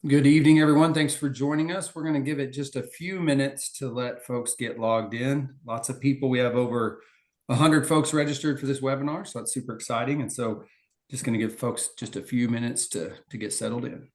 Good evening, everyone. Thanks for joining us. We're going to give it just a few minutes to let folks get logged in. Lots of people. We have over 100 folks registered for this webinar, so that's super exciting. And so just going to give folks just a few minutes to get settled in.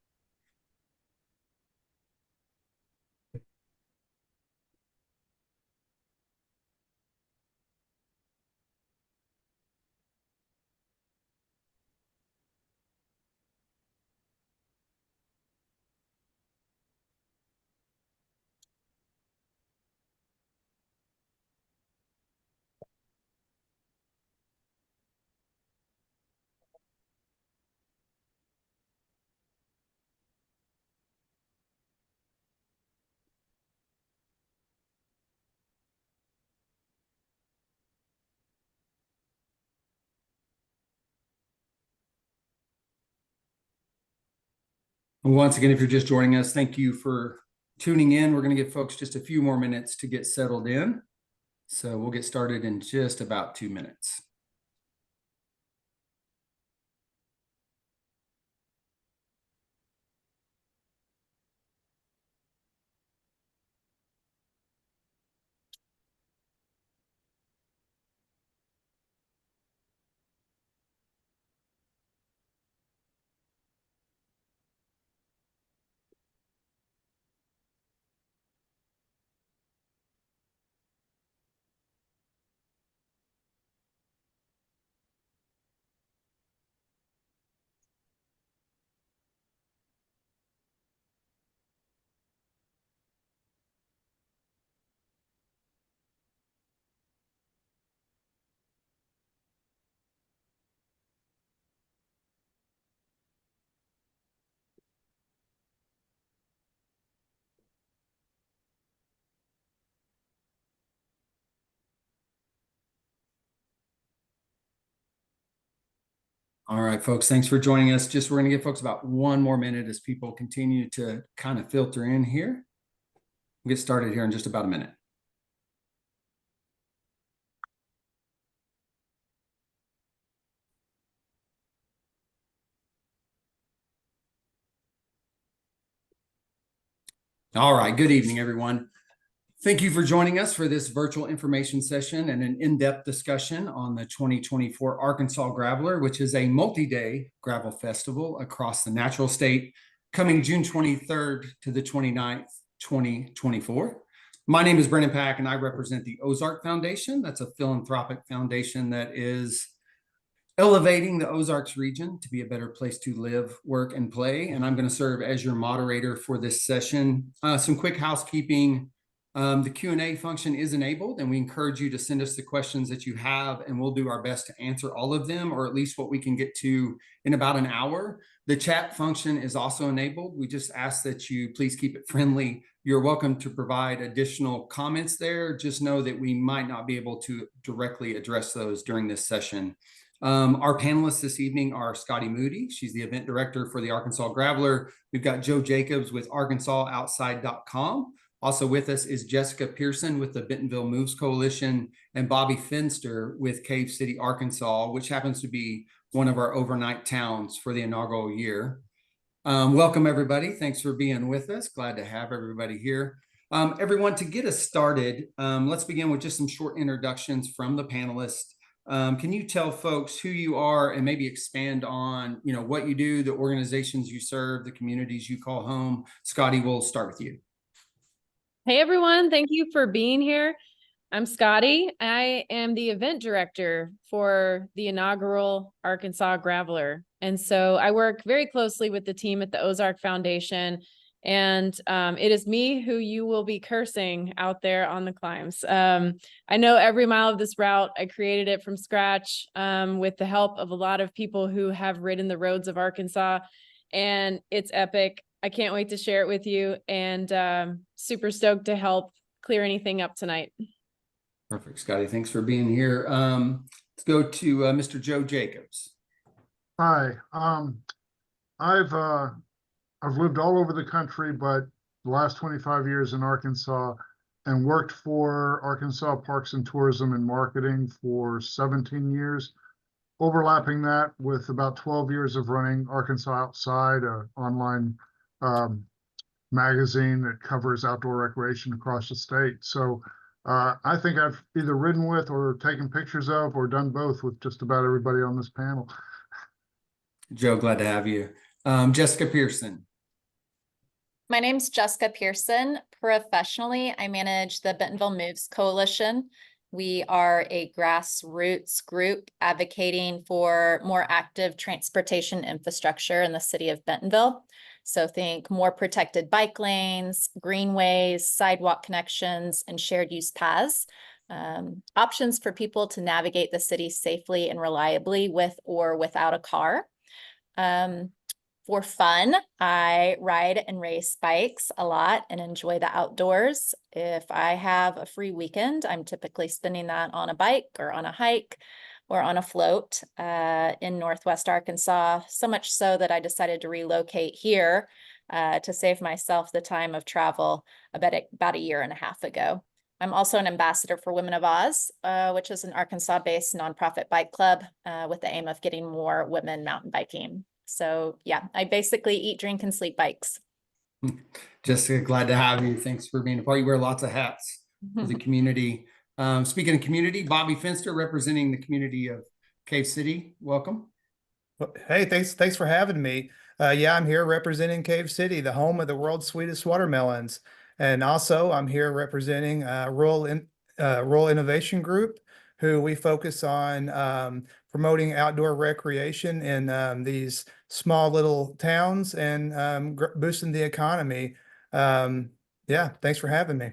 Once again, if you're just joining us, thank you for tuning in. We're going to give folks just a few more minutes to get settled in. So we'll get started in just about 2 minutes. All right, folks, thanks for joining us. We're going to give folks about 1 more minute as people continue to kind of filter in here. We'll get started here in just about a minute. All right, good evening, everyone. Thank you for joining us for this virtual information session and an in-depth discussion on the 2024 Arkansas Graveler, which is a multi-day gravel festival across the natural state, coming June 23rd to the 29th, 2024. My name is Brennan Pack, and I represent the Ozark Foundation. That's a philanthropic foundation that is elevating the Ozarks region to be a better place to live, work, and play. And I'm going to serve as your moderator for this session. Some quick housekeeping. The Q&A function is enabled, and we encourage you to send us the questions that you have, and we'll do our best to answer all of them, or at least what we can get to in about an hour. The chat function is also enabled. We just ask that you please keep it friendly. You're welcome to provide additional comments there. Just know that we might not be able to directly address those during this session. Our panelists this evening are Scotti Moody. She's the event director for the Arkansas Graveler. We've got Joe Jacobs with ArkansasOutside.com. Also with us is Jessica Pearson with the Bentonville Moves Coalition and Bobby Finster with Cave City, Arkansas, which happens to be one of our overnight towns for the inaugural year. Welcome, everybody. Thanks for being with us. Glad to have everybody here. Everyone, to get us started, let's begin with just some short introductions from the panelists. Can you tell folks who you are and maybe expand on, what you do, the organizations you serve, the communities you call home? Scotti, we'll start with you. Hey, everyone. Thank you for being here. I'm Scotti. I am the event director for the inaugural Arkansas Graveler. And so I work very closely with the team at the Ozark Foundation. And it is me who you will be cursing out there on the climbs. I know every mile of this route. I created it from scratch with the help of a lot of people who have ridden the roads of Arkansas. And it's epic. I can't wait to share it with you, and super stoked to help clear anything up tonight. Perfect, Scotti. Thanks for being here. Let's go to Mr. Joe Jacobs. Hi. I've lived all over the country, but the last 25 years in Arkansas, and worked for Arkansas Parks and Tourism and Marketing for 17 years, overlapping that with about 12 years of running Arkansas Outside, an online magazine that covers outdoor recreation across the state. So I think I've either ridden with or taken pictures of or done both with just about everybody on this panel. Joe, glad to have you. Jessica Pearson. My name's Jessica Pearson. Professionally, I manage the Bentonville Moves Coalition. We are a grassroots group advocating for more active transportation infrastructure in the city of Bentonville. So think more protected bike lanes, greenways, sidewalk connections, and shared use paths. Options for people to navigate the city safely and reliably with or without a car. For fun, I ride and race bikes a lot and enjoy the outdoors. If I have a free weekend, I'm typically spending that on a bike or on a hike or on a float in Northwest Arkansas, so much so that I decided to relocate here to save myself the time of travel about a year and a half ago. I'm also an ambassador for Women of Oz, which is an Arkansas-based nonprofit bike club with the aim of getting more women mountain biking. So yeah, I basically eat, drink, and sleep bikes. Jessica, glad to have you. Thanks for being a part. You wear lots of hats for the community. Speaking of community, Bobby Finster, representing the community of Cave City. Welcome. Well, hey, thanks for having me. Yeah, I'm here representing Cave City, the home of the world's sweetest watermelons. And also I'm here representing Rural Innovation Group, who we focus on promoting outdoor recreation in these small little towns and boosting the economy. Yeah, thanks for having me.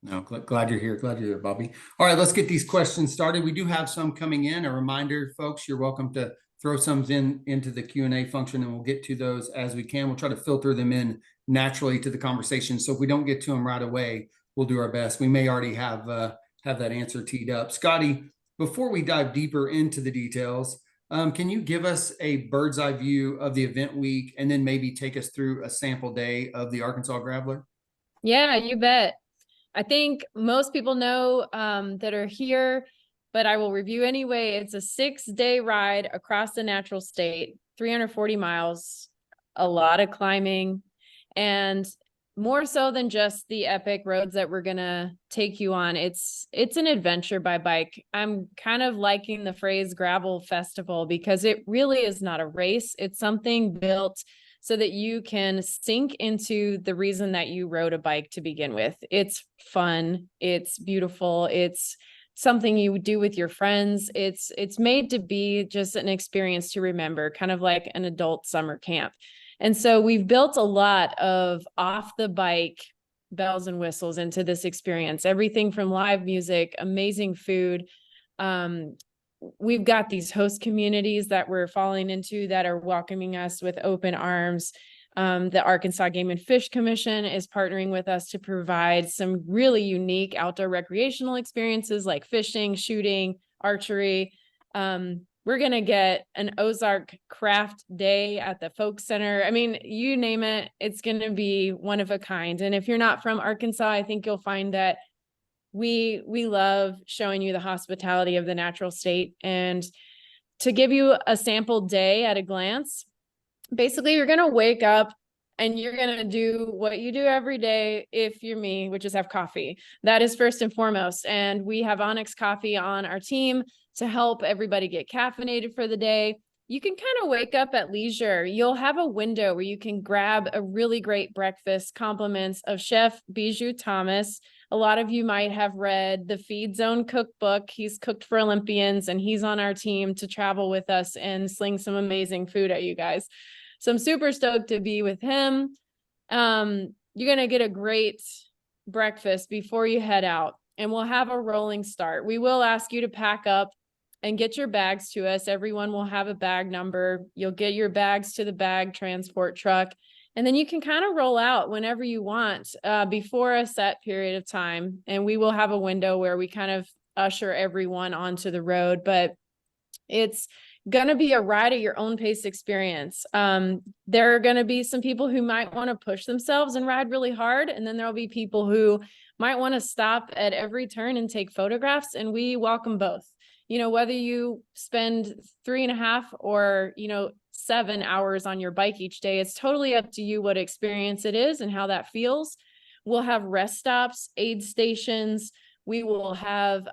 No, glad you're here. Glad you're here, Bobby. All right, let's get these questions started. We do have some coming in. A reminder, folks, you're welcome to throw some into the Q&A function, and we'll get to those as we can. We'll try to filter them in naturally to the conversation. So if we don't get to them right away, we'll do our best. We may already have that answer teed up. Scotty, before we dive deeper into the details, can you give us a bird's eye view of the event week and then maybe take us through a sample day of the Arkansas Graveler? Yeah, you bet. I think most people know that are here, but I will review anyway. It's a 6-day ride across the natural state, 340 miles, a lot of climbing, and more so than just the epic roads that we're gonna take you on. It's an adventure by bike. I'm kind of liking the phrase gravel festival because it really is not a race. It's something built so that you can sink into the reason that you rode a bike to begin with. It's fun. It's beautiful. It's something you would do with your friends. It's made to be just an experience to remember, kind of like an adult summer camp. And so we've built a lot of off the bike bells and whistles into this experience, everything from live music, amazing food. We've got these host communities that we're falling into that are welcoming us with open arms. The Arkansas Game and Fish Commission is partnering with us to provide some really unique outdoor recreational experiences like fishing, shooting, archery. We're going to get an Ozark craft day at the Folk Center. I mean, you name it, it's going to be one of a kind. And if you're not from Arkansas, I think you'll find that we love showing you the hospitality of the natural state. And to give you a sample day at a glance, basically you're going to wake up and you're going to do what you do every day if you're me, which is have coffee. That is first and foremost. And we have Onyx Coffee on our team to help everybody get caffeinated for the day. You can kind of wake up at leisure. You'll have a window where you can grab a really great breakfast, compliments of Chef Bijou Thomas. A lot of you might have read the Feed Zone cookbook. He's cooked for Olympians and he's on our team to travel with us and sling some amazing food at you guys. So I'm super stoked to be with him. You're going to get a great breakfast before you head out, and we'll have a rolling start. We will ask you to pack up and get your bags to us. Everyone will have a bag number. You'll get your bags to the bag transport truck, and then you can kind of roll out whenever you want before a set period of time. And we will have a window where we kind of usher everyone onto the road, but it's going to be a ride at your own pace experience. There are going to be some people who might want to push themselves and ride really hard. And then there'll be people who might want to stop at every turn and take photographs. And we welcome both. whether you spend 3.5 or, 7 hours on your bike each day, it's totally up to you what experience it is and how that feels. We'll have rest stops, aid stations. We will have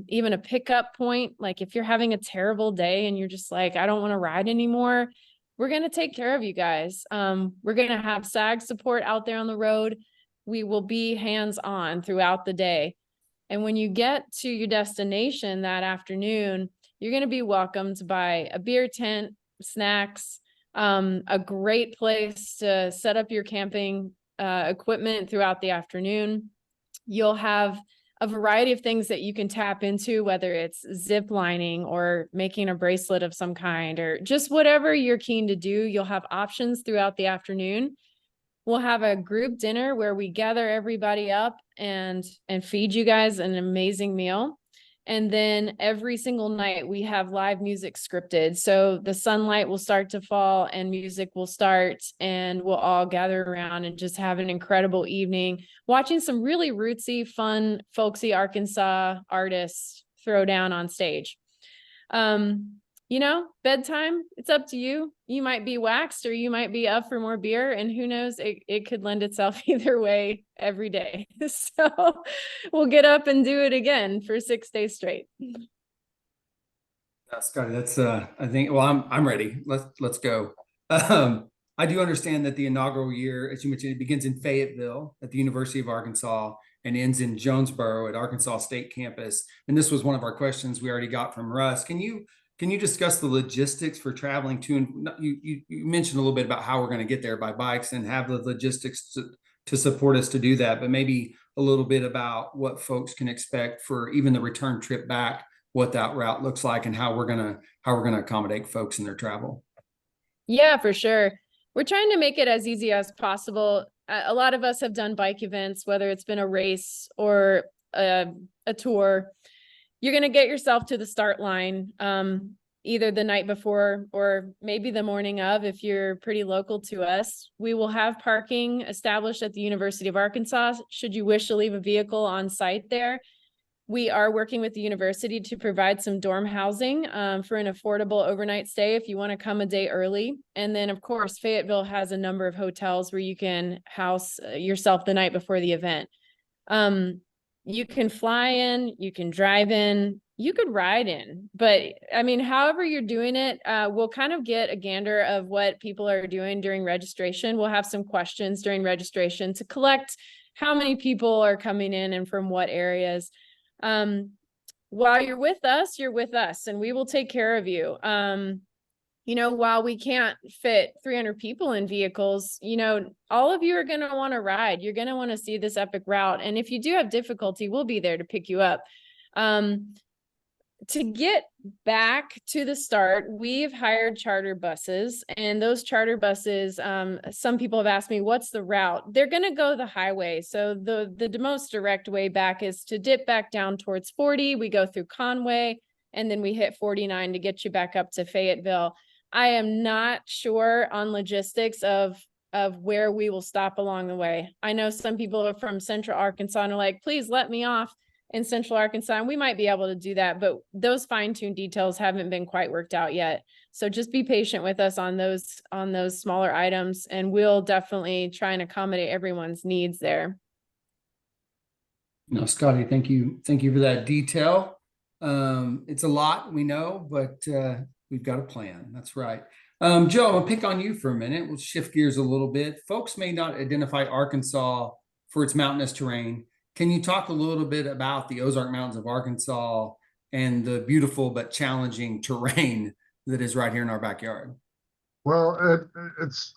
even a pickup point. Like if you're having a terrible day and you're just like, I don't want to ride anymore, we're going to take care of you guys. We're going to have SAG support out there on the road. We will be hands-on throughout the day. And when you get to your destination that afternoon, you're going to be welcomed by a beer tent, snacks, a great place to set up your camping equipment throughout the afternoon. You'll have a variety of things that you can tap into, whether it's zip lining or making a bracelet of some kind, or just whatever you're keen to do. You'll have options throughout the afternoon. We'll have a group dinner where we gather everybody up and feed you guys an amazing meal. And then every single night we have live music scripted. So the sunlight will start to fall and music will start, and we'll all gather around and just have an incredible evening watching some really rootsy, fun, folksy Arkansas artists throw down on stage. Bedtime, it's up to you. You might be waxed or you might be up for more beer, and who knows, it could lend itself either way every day. So we'll get up and do it again for 6 days straight. Scotty, that's I think, well, I'm ready. Let's go. I do understand that the inaugural year, as you mentioned, it begins in Fayetteville at the University of Arkansas and ends in Jonesboro at Arkansas State Campus. And this was one of our questions we already got from Russ. Can you discuss the logistics for traveling to, and you mentioned a little bit about how we're going to get there by bikes and have the logistics to support us to do that, but maybe a little bit about what folks can expect for even the return trip back, what that route looks like, and how we're going to accommodate folks in their travel. Yeah, for sure. We're trying to make it as easy as possible. A lot of us have done bike events, whether it's been a race or a tour. You're going to get yourself to the start line either the night before or maybe the morning of, if you're pretty local to us. We will have parking established at the University of Arkansas should you wish to leave a vehicle on site there. We are working with the university to provide some dorm housing for an affordable overnight stay if you want to come a day early. And then, of course, Fayetteville has a number of hotels where you can house yourself the night before the event. You can fly in, you can drive in, you could ride in, but I mean, however you're doing it, we'll kind of get a gander of what people are doing during registration. We'll have some questions during registration to collect how many people are coming in and from what areas. While you're with us, and we will take care of you. While we can't fit 300 people in vehicles, all of you are going to want to ride. You're going to want to see this epic route. And if you do have difficulty, we'll be there to pick you up. To get back to the start, we've hired charter buses, and those charter buses, some people have asked me, what's the route? They're going to go the highway. So the most direct way back is to dip back down towards 40. We go through Conway, and then we hit 49 to get you back up to Fayetteville. I am not sure on logistics of where we will stop along the way. I know some people are from Central Arkansas and are like, please let me off in Central Arkansas, and we might be able to do that, but those fine-tuned details haven't been quite worked out yet. So just be patient with us on those smaller items, and we'll definitely try and accommodate everyone's needs there. No, Scotty, thank you for that detail. It's a lot, we know, but we've got a plan. That's right. Joe, I'm gonna pick on you for a minute. We'll shift gears a little bit. Folks may not identify Arkansas for its mountainous terrain. Can you talk a little bit about the Ozark Mountains of Arkansas and the beautiful but challenging terrain that is right here in our backyard? Well, it's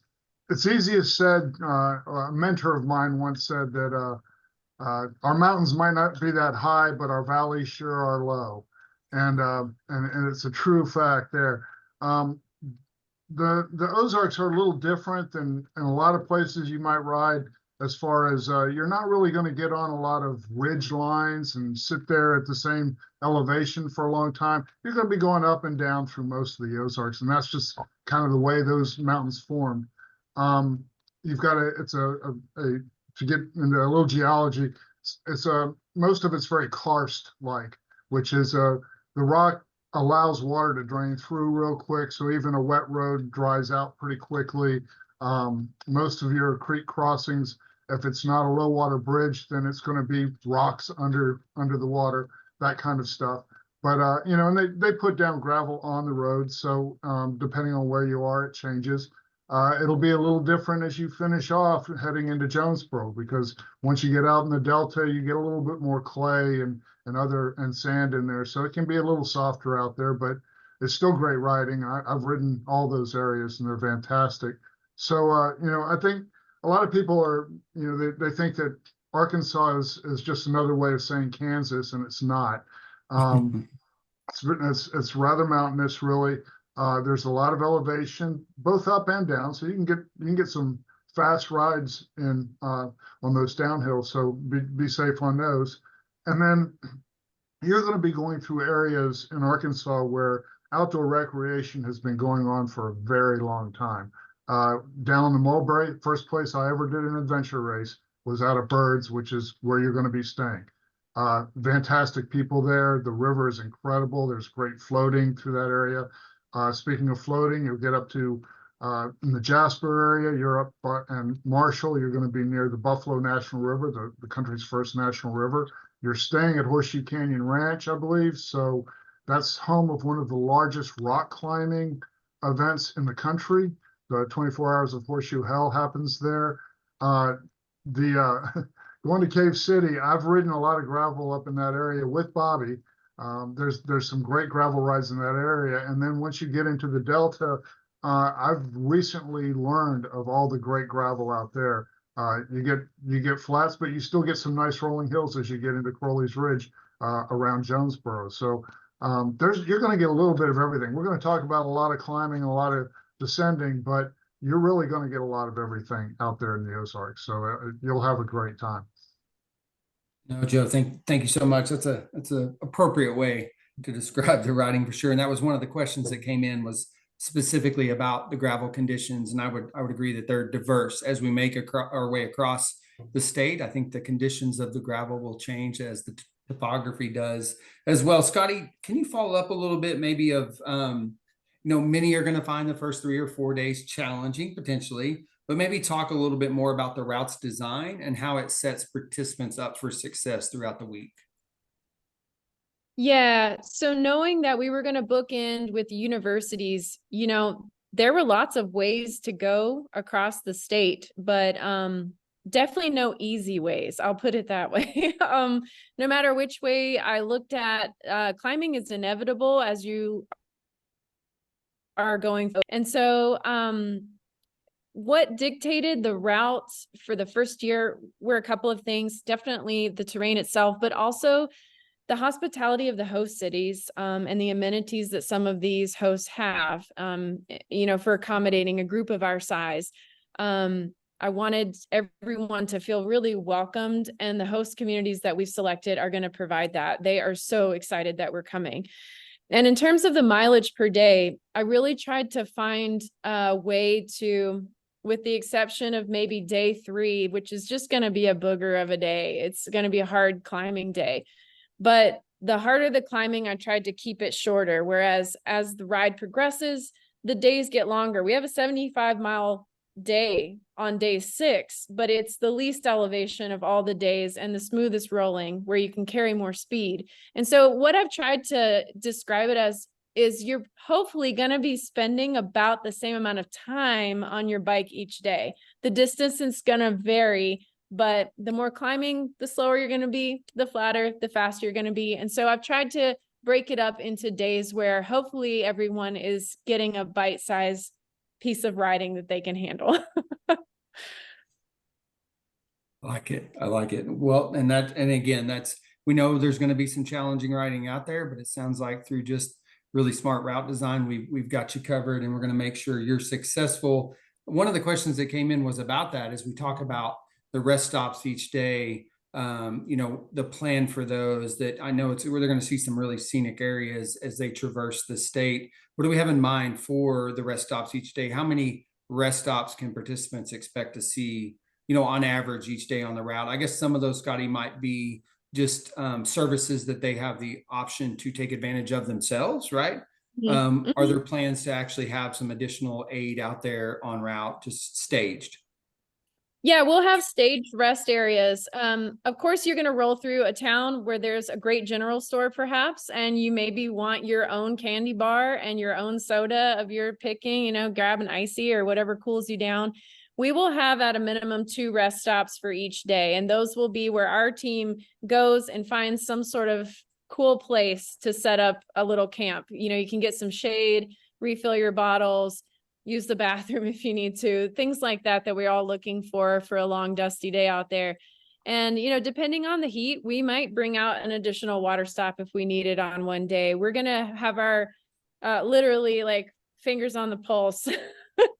easier said. A mentor of mine once said that our mountains might not be that high, but our valleys sure are low, and it's a true fact there. The Ozarks are a little different than in a lot of places you might ride, as far as you're not really going to get on a lot of ridge lines and sit there at the same elevation for a long time. You're going to be going up and down through most of the Ozarks, and that's just kind of the way those mountains form. You've got to get into a little geology. Most of it's very karst-like, which is the rock allows water to drain through real quick. So even a wet road dries out pretty quickly. Most of your creek crossings, if it's not a low water bridge, then it's going to be rocks under the water, that kind of stuff. But, you know, and they put down gravel on the road. So depending on where you are, it changes. It'll be a little different as you finish off heading into Jonesboro, because once you get out in the Delta, you get a little bit more clay and sand in there. So it can be a little softer out there, but it's still great riding. I've ridden all those areas and they're fantastic. So, you know, I think a lot of people are, you know, they think that Arkansas is just another way of saying Kansas, and it's not. It's rather mountainous, really. There's a lot of elevation, both up and down, so you can get some fast rides in on those downhills. So be safe on those. And then you're going to be going through areas in Arkansas where outdoor recreation has been going on for a very long time. Down in the Mulberry, first place I ever did an adventure race was out of Birds, which is where you're going to be staying. Fantastic people there. The river is incredible. There's great floating through that area. Speaking of floating, you'll get up to in the Jasper area, you're up and Marshall, you're going to be near the Buffalo National River, the country's first national river. You're staying at Horseshoe Canyon Ranch, I believe. So that's home of one of the largest rock climbing events in the country. The 24 Hours of Horseshoe Hell happens there. Going to Cave City, I've ridden a lot of gravel up in that area with Bobby. There's some great gravel rides in that area. And then once you get into the Delta, I've recently learned of all the great gravel out there. You get flats, but you still get some nice rolling hills as you get into Crowley's Ridge around Jonesboro. So you're going to get a little bit of everything. We're going to talk about a lot of climbing, a lot of descending, but you're really going to get a lot of everything out there in the Ozarks. So you'll have a great time. No, Joe, thank you so much. That's a appropriate way to describe the riding for sure. And that was one of the questions that came in, was specifically about the gravel conditions. And I would agree that they're diverse as we make our way across the state. I think the conditions of the gravel will change as the topography does as well. Scotti, can you follow up a little bit maybe of, you know, many are going to find the first 3 or 4 days challenging potentially, but maybe talk a little bit more about the route's design and how it sets participants up for success throughout the week. Yeah. So knowing that we were going to bookend with universities, you know, there were lots of ways to go across the state, but definitely no easy ways. I'll put it that way. No matter which way I looked at, climbing is inevitable as you are going. And so what dictated the routes for the first year were a couple of things, definitely the terrain itself, but also the hospitality of the host cities and the amenities that some of these hosts have, you know, for accommodating a group of our size. I wanted everyone to feel really welcomed, and the host communities that we've selected are going to provide that. They are so excited that we're coming. And in terms of the mileage per day, I really tried to find a way to, with the exception of maybe day 3, which is just going to be a booger of a day. It's going to be a hard climbing day. But the harder the climbing, I tried to keep it shorter. Whereas as the ride progresses, the days get longer. We have a 75-mile day on day 6, but it's the least elevation of all the days and the smoothest rolling where you can carry more speed. And so what I've tried to describe it as is you're hopefully going to be spending about the same amount of time on your bike each day. The distance is going to vary, but the more climbing, the slower you're going to be, the flatter, the faster you're going to be. And so I've tried to break it up into days where hopefully everyone is getting a bite-sized piece of riding that they can handle. I like it. I like it. Well, and again, we know there's going to be some challenging riding out there, but it sounds like through just really smart route design, we've got you covered, and we're going to make sure you're successful. One of the questions that came in was about that as we talk about the rest stops each day, you know, the plan for those. That I know it's where they're going to see some really scenic areas as they traverse the state. What do we have in mind for the rest stops each day? How many rest stops can participants expect to see, you know, on average each day on the route? I guess some of those, Scotti, might be just services that they have the option to take advantage of themselves, right? Mhm. Are there plans to actually have some additional aid out there en route, just staged? Yeah, we'll have staged rest areas. Of course, you're going to roll through a town where there's a great general store, perhaps, and you maybe want your own candy bar and your own soda of your picking, grab an icy or whatever cools you down. We will have at a minimum 2 rest stops for each day, and those will be where our team goes and finds some sort of cool place to set up a little camp. You can get some shade, refill your bottles, use the bathroom if you need to, things like that we're all looking for a long, dusty day out there. And, depending on the heat, we might bring out an additional water stop if we need it on one day. We're going to have our literally like fingers on the pulse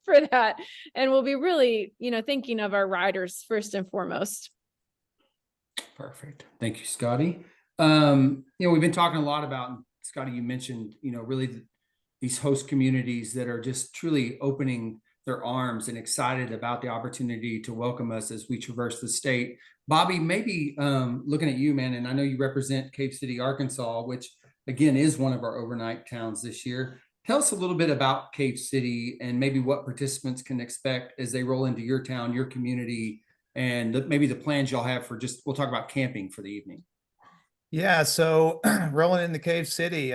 for that. And we'll be really, thinking of our riders first and foremost. Perfect. Thank you, Scotty. We've been talking a lot about, Scotty, you mentioned, really these host communities that are just truly opening their arms and excited about the opportunity to welcome us as we traverse the state. Bobby, maybe looking at you, man, and I know you represent Cave City, Arkansas, which again is one of our overnight towns this year. Tell us a little bit about Cave City and maybe what participants can expect as they roll into your town, your community, and maybe the plans y'all have for we'll talk about camping for the evening. Yeah, so rolling into Cave City,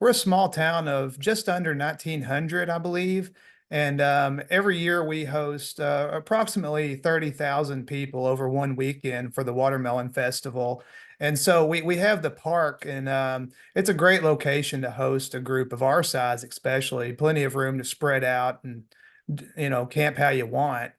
we're a small town of just under 1,900, I believe. And every year we host approximately 30,000 people over one weekend for the Watermelon Festival. And so we have the park, and it's a great location to host a group of our size, especially plenty of room to spread out and, camp how you want.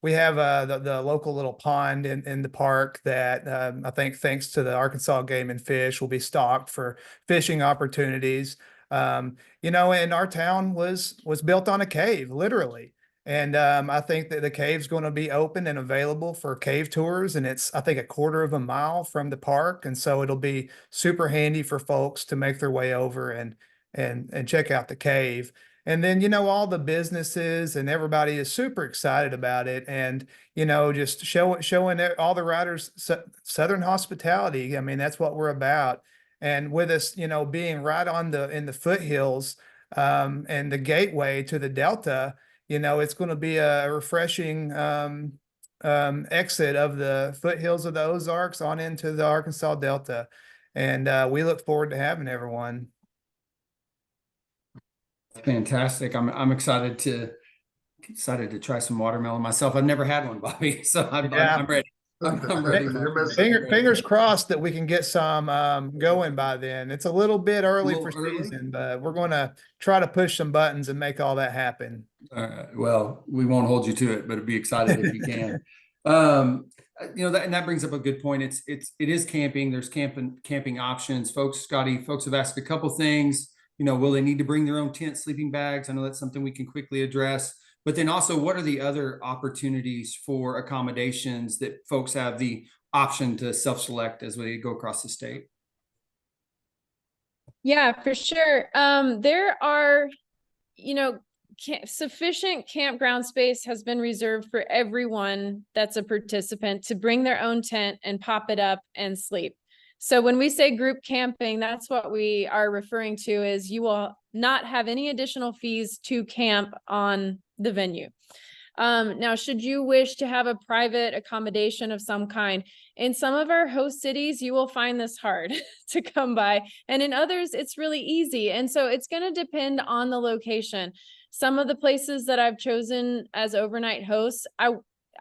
We have the local little pond in the park that I think, thanks to the Arkansas Game and Fish, will be stocked for fishing opportunities. And our town was built on a cave, literally. And I think that the cave's going to be open and available for cave tours, and it's, I think, a quarter of a mile from the park, and so it'll be super handy for folks to make their way over and check out the cave. And then, all the businesses and everybody is super excited about it. And, just showing all the riders Southern hospitality. I mean, that's what we're about. And with us, being right in the foothills and the gateway to the Delta, it's going to be a refreshing exit of the foothills of the Ozarks on into the Arkansas Delta. And we look forward to having everyone. Fantastic. I'm excited to try some watermelon myself. I've never had one, Bobby, so I'm ready. I'm ready. Fingers crossed that we can get some going by then. It's a little bit early for season, but we're going to try to push some buttons and make all that happen. All right. Well, we won't hold you to it, but be excited if you can. That brings up a good point. It is camping. There's camping options. Folks have asked a couple things. Will they need to bring their own tent, sleeping bags? I know that's something we can quickly address. But then also, what are the other opportunities for accommodations that folks have the option to self-select as we go across the state? Yeah, for sure. There are, sufficient campground space has been reserved for everyone that's a participant to bring their own tent and pop it up and sleep. So when we say group camping, that's what we are referring to, is you will not have any additional fees to camp on the venue. Now, should you wish to have a private accommodation of some kind, in some of our host cities, you will find this hard to come by. And in others, it's really easy. And so it's going to depend on the location. Some of the places that I've chosen as overnight hosts, I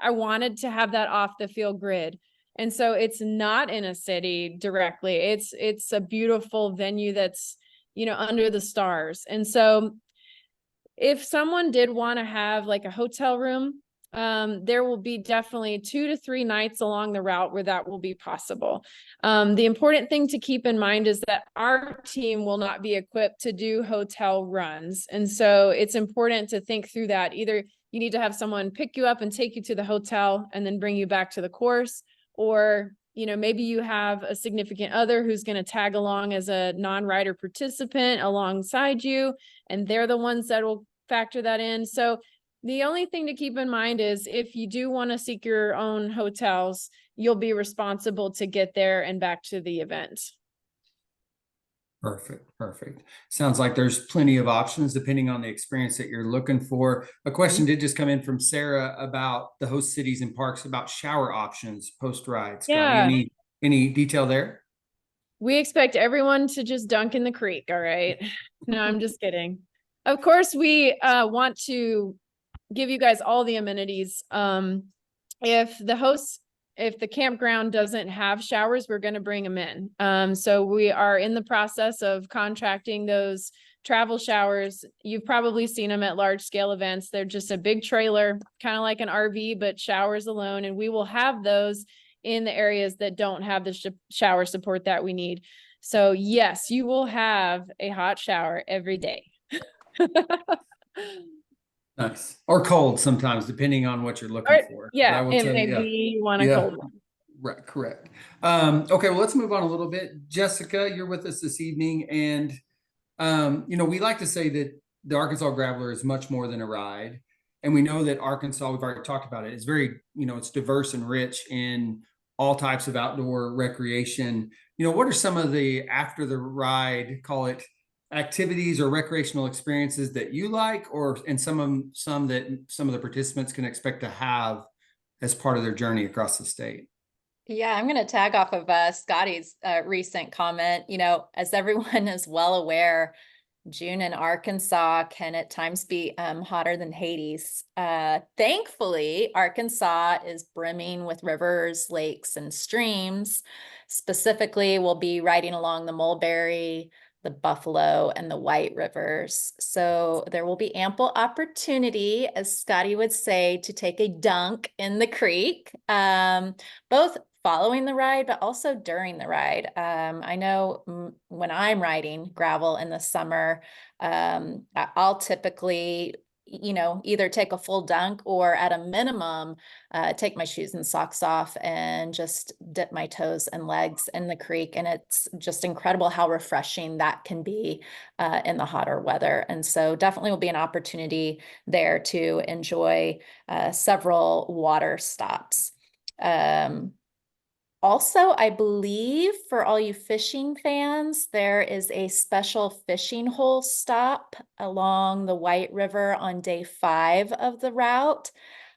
wanted to have that off the field grid. And so it's not in a city directly. It's a beautiful venue that's, under the stars. And so if someone did want to have like a hotel room, there will be definitely 2 to 3 nights along the route where that will be possible. The important thing to keep in mind is that our team will not be equipped to do hotel runs. And so it's important to think through that. Either you need to have someone pick you up and take you to the hotel and then bring you back to the course, or maybe you have a significant other who's going to tag along as a non-rider participant alongside you, and they're the ones that will factor that in. So the only thing to keep in mind is if you do want to seek your own hotels, you'll be responsible to get there and back to the event. Perfect. Perfect. Sounds like there's plenty of options depending on the experience that you're looking for. A question did just come in from Sarah about the host cities and parks about shower options post-ride. Scotty, Yeah. any detail there? We expect everyone to just dunk in the creek. All right. No, I'm just kidding. Of course, we want to give you guys all the amenities. If the campground doesn't have showers, we're going to bring them in. So we are in the process of contracting those travel showers. You've probably seen them at large scale events. They're just a big trailer, kind of like an RV, but showers alone. And we will have those in the areas that don't have the shower support that we need. So yes, you will have a hot shower every day. Nice. Or cold sometimes, depending on what you're looking for. But I Yeah, will it tell may you, be you want a yeah. cold one. Right, correct. Okay, well, let's move on a little bit. Jessica, you're with us this evening, and we like to say that the Arkansas Graveler is much more than a ride. And we know that Arkansas, we've already talked about it, is very, it's diverse and rich in all types of outdoor recreation. What are some of the after the ride, call it activities or recreational experiences that you like, and some of the participants can expect to have as part of their journey across the state? Yeah, I'm going to tag off of Scotty's recent comment. As everyone is well aware, June in Arkansas can at times be hotter than Hades. Thankfully, Arkansas is brimming with rivers, lakes, and streams. Specifically, we'll be riding along the Mulberry, the Buffalo, and the White Rivers. So there will be ample opportunity, as Scotty would say, to take a dunk in the creek, both following the ride, but also during the ride. I know when I'm riding gravel in the summer, I'll typically, either take a full dunk or at a minimum, take my shoes and socks off and just dip my toes and legs in the creek. And it's just incredible how refreshing that can be in the hotter weather. And so definitely will be an opportunity there to enjoy several water stops. Also, I believe for all you fishing fans, there is a special fishing hole stop along the White River on day 5 of the route.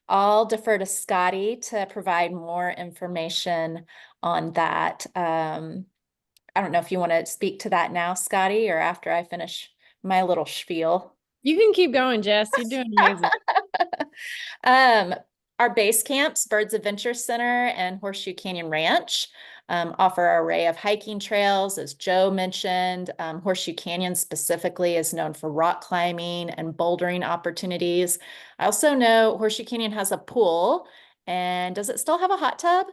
I'll defer to Scotty to provide more information on that. I don't know if you want to speak to that now, Scotty, or after I finish my little spiel. You can keep going, Jess. You're doing amazing. Our base camps, Birds Adventure Center and Horseshoe Canyon Ranch, offer an array of hiking trails. As Joe mentioned, Horseshoe Canyon specifically is known for rock climbing and bouldering opportunities. I also know Horseshoe Canyon has a pool, and does it still have a hot tub?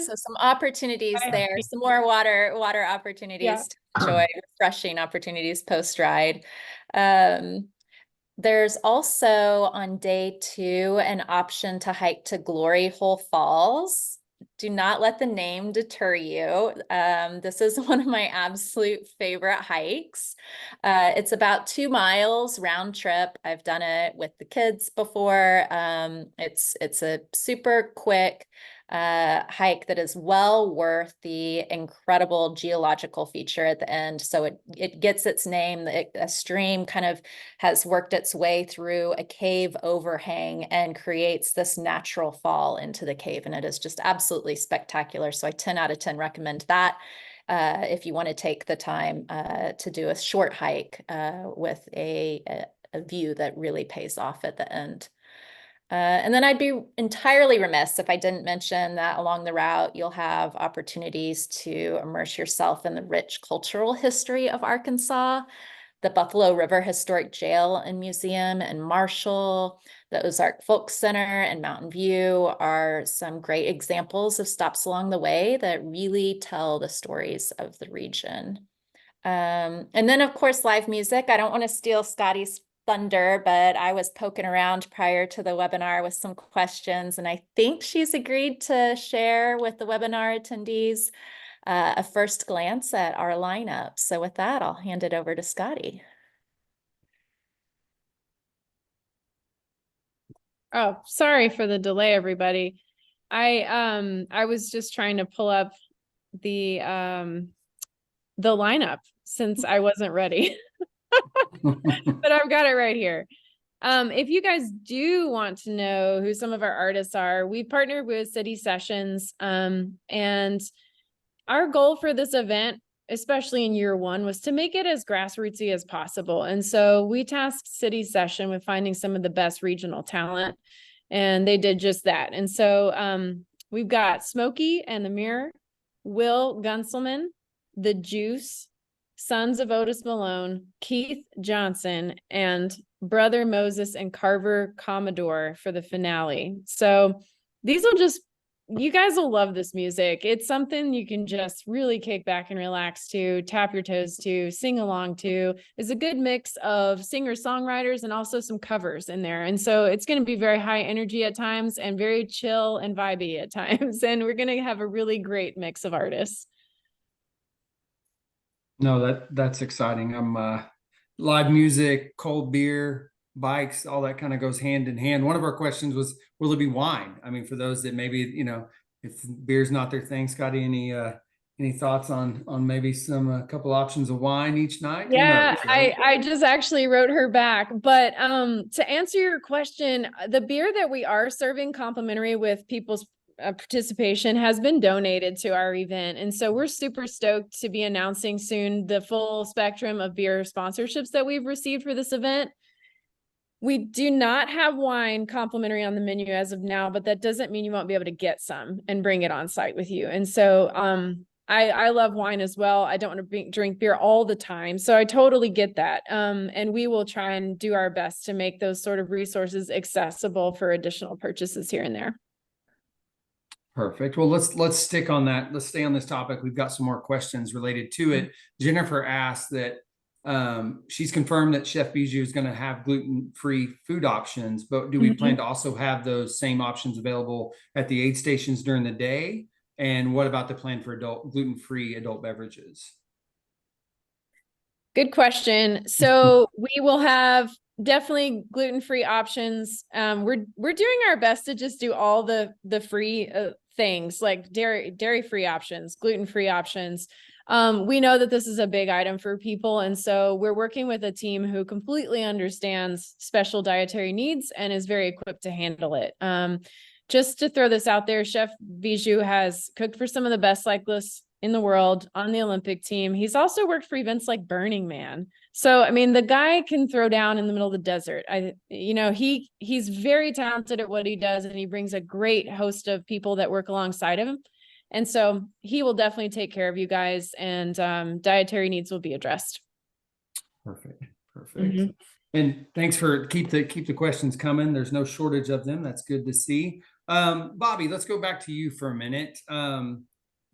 So some opportunities there, some more water opportunities to enjoy, refreshing opportunities post-ride. There's also on day 2 an option to hike to Glory Hole Falls. Do not let the name deter you. This is one of my absolute favorite hikes. It's about 2 miles round trip. I've done it with the kids before. It's a super quick hike that is well worth the incredible geological feature at the end. So it gets its name. A stream kind of has worked its way through a cave overhang and creates this natural fall into the cave. And it is just absolutely spectacular. So I 10 out of 10 recommend that if you want to take the time to do a short hike with a view that really pays off at the end. And then I'd be entirely remiss if I didn't mention that along the route, you'll have opportunities to immerse yourself in the rich cultural history of Arkansas. The Buffalo River Historic Jail and Museum in Marshall, the Ozark Folk Center and Mountain View are some great examples of stops along the way that really tell the stories of the region. And then, of course, live music. I don't want to steal Scotty's thunder, but I was poking around prior to the webinar with some questions, and I think she's agreed to share with the webinar attendees a first glance at our lineup. So with that, I'll hand it over to Scotty. Oh, sorry for the delay, everybody. I was just trying to pull up the lineup since I wasn't ready, but I've got it right here. If you guys do want to know who some of our artists are, we partnered with City Sessions, and our goal for this event, especially in year one, was to make it as grassrootsy as possible. And so we tasked City Session with finding some of the best regional talent, and they did just that. And so we've got Smokey and the Mirror, Will Gunselman, The Juice, Sons of Otis Malone, Keith Johnson, and Brother Moses and Carver Commodore for the finale. So these will just, you guys will love this music. It's something you can just really kick back and relax to, tap your toes to, sing along to. It's a good mix of singer-songwriters and also some covers in there. And so it's going to be very high energy at times and very chill and vibey at times. And we're going to have a really great mix of artists. No, that's exciting. I'm live music, cold beer, bikes, all that kind of goes hand in hand. One of our questions was, will there be wine? I mean, for those that maybe, if beer's not their thing, Scotty, any thoughts on maybe a couple options of wine each night? Yeah, Who knows, right? I just actually wrote her back. But to answer your question, the beer that we are serving complimentary with people's participation has been donated to our event. And so we're super stoked to be announcing soon the full spectrum of beer sponsorships that we've received for this event. We do not have wine complimentary on the menu as of now, but that doesn't mean you won't be able to get some and bring it on site with you. And so I love wine as well. I don't want to drink beer all the time. So I totally get that. And we will try and do our best to make those sort of resources accessible for additional purchases here and there. Perfect. Well, let's stick on that. Let's stay on this topic. We've got some more questions related to it. Jennifer asked that she's confirmed that Chef Bijou is going to have gluten-free food options, but do we plan to also have those same options available at the aid stations during the day? And what about the plan for gluten-free adult beverages? Good question. So we will have definitely gluten-free options. We're doing our best to just do all the free things like dairy-free options, gluten-free options. We know that this is a big item for people. And so we're working with a team who completely understands special dietary needs and is very equipped to handle it. Just to throw this out there, Chef Bijou has cooked for some of the best cyclists in the world on the Olympic team. He's also worked for events like Burning Man. So, I mean, the guy can throw down in the middle of the desert. He's very talented at what he does, and he brings a great host of people that work alongside him. And so he will definitely take care of you guys, and dietary needs will be addressed. Perfect. And thanks for keep the questions coming. There's no shortage of them. That's good to see. Bobby, let's go back to you for a minute.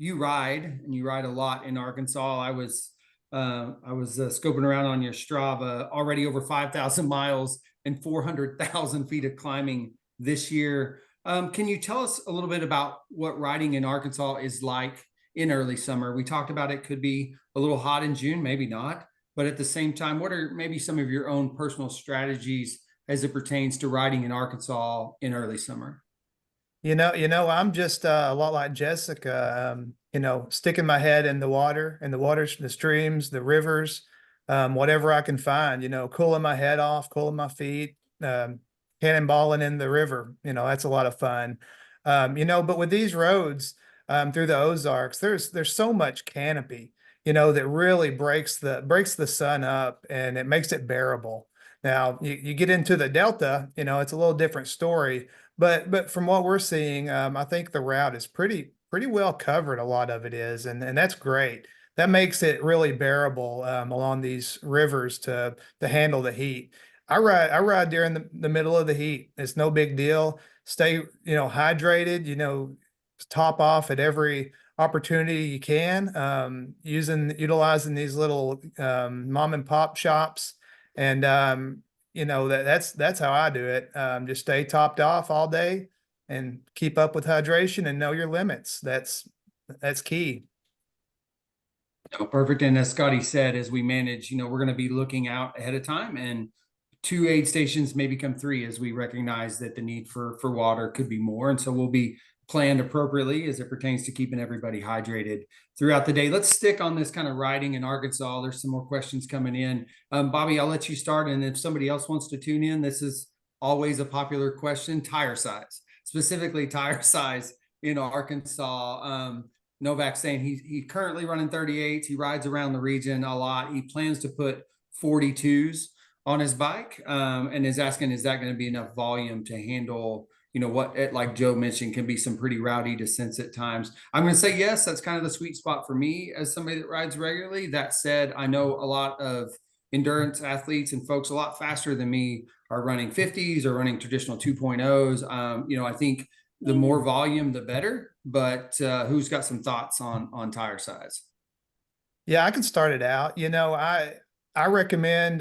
You ride a lot in Arkansas. I was scoping around on your Strava, already over 5,000 miles and 400,000 feet of climbing this year. Can you tell us a little bit about what riding in Arkansas is like in early summer? We talked about it could be a little hot in June, maybe not. But at the same time, what are maybe some of your own personal strategies as it pertains to riding in Arkansas in early summer? I'm just a lot like Jessica, sticking my head in the water, the streams, the rivers, whatever I can find, cooling my head off, cooling my feet, cannonballing in the river. That's a lot of fun. But with these roads through the Ozarks, there's so much canopy, that really breaks the sun up, and it makes it bearable. Now you get into the Delta, it's a little different story. But from what we're seeing, I think the route is pretty well covered. A lot of it is, and that's great. That makes it really bearable along these rivers to handle the heat. I ride during the middle of the heat. It's no big deal. Stay hydrated. Top off at every opportunity you can. Utilizing these little mom and pop shops, and that's how I do it. Just stay topped off all day and keep up with hydration and know your limits. That's key. Oh, perfect. And as Scotty said, as we manage, we're going to be looking out ahead of time, and 2 aid stations may become 3 as we recognize that the need for water could be more. And so we'll be planned appropriately as it pertains to keeping everybody hydrated throughout the day. Let's stick on this kind of riding in Arkansas. There's some more questions coming in. Bobby, I'll let you start. And if somebody else wants to tune in, this is always a popular question: tire size, specifically tire size in Arkansas. Novak saying he's currently running 38s. He rides around the region a lot. He plans to put 42s on his bike, and is asking, is that going to be enough volume to handle, what, like Joe mentioned, can be some pretty rowdy descents at times. I'm going to say yes, that's kind of the sweet spot for me as somebody that rides regularly. That said, I know a lot of endurance athletes and folks a lot faster than me are running 50s or running traditional 2.0s. I think the more volume, the better, but who's got some thoughts on tire size? Yeah, I can start it out. I recommend,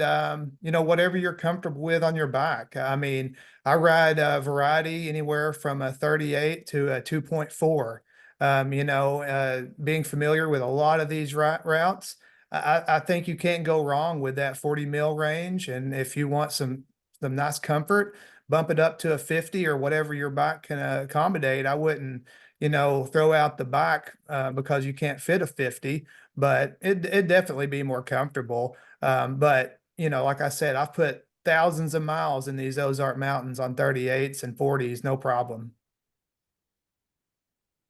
whatever you're comfortable with on your bike. I mean, I ride a variety anywhere from a 38 to a 2.4. Being familiar with a lot of these routes, I think you can't go wrong with that 40 mil range. And if you want some nice comfort, bump it up to a 50 or whatever your bike can accommodate. I wouldn't, throw out the bike because you can't fit a 50, but it'd definitely be more comfortable. But like I said, I've put thousands of miles in these Ozark Mountains on 38s and 40s, no problem.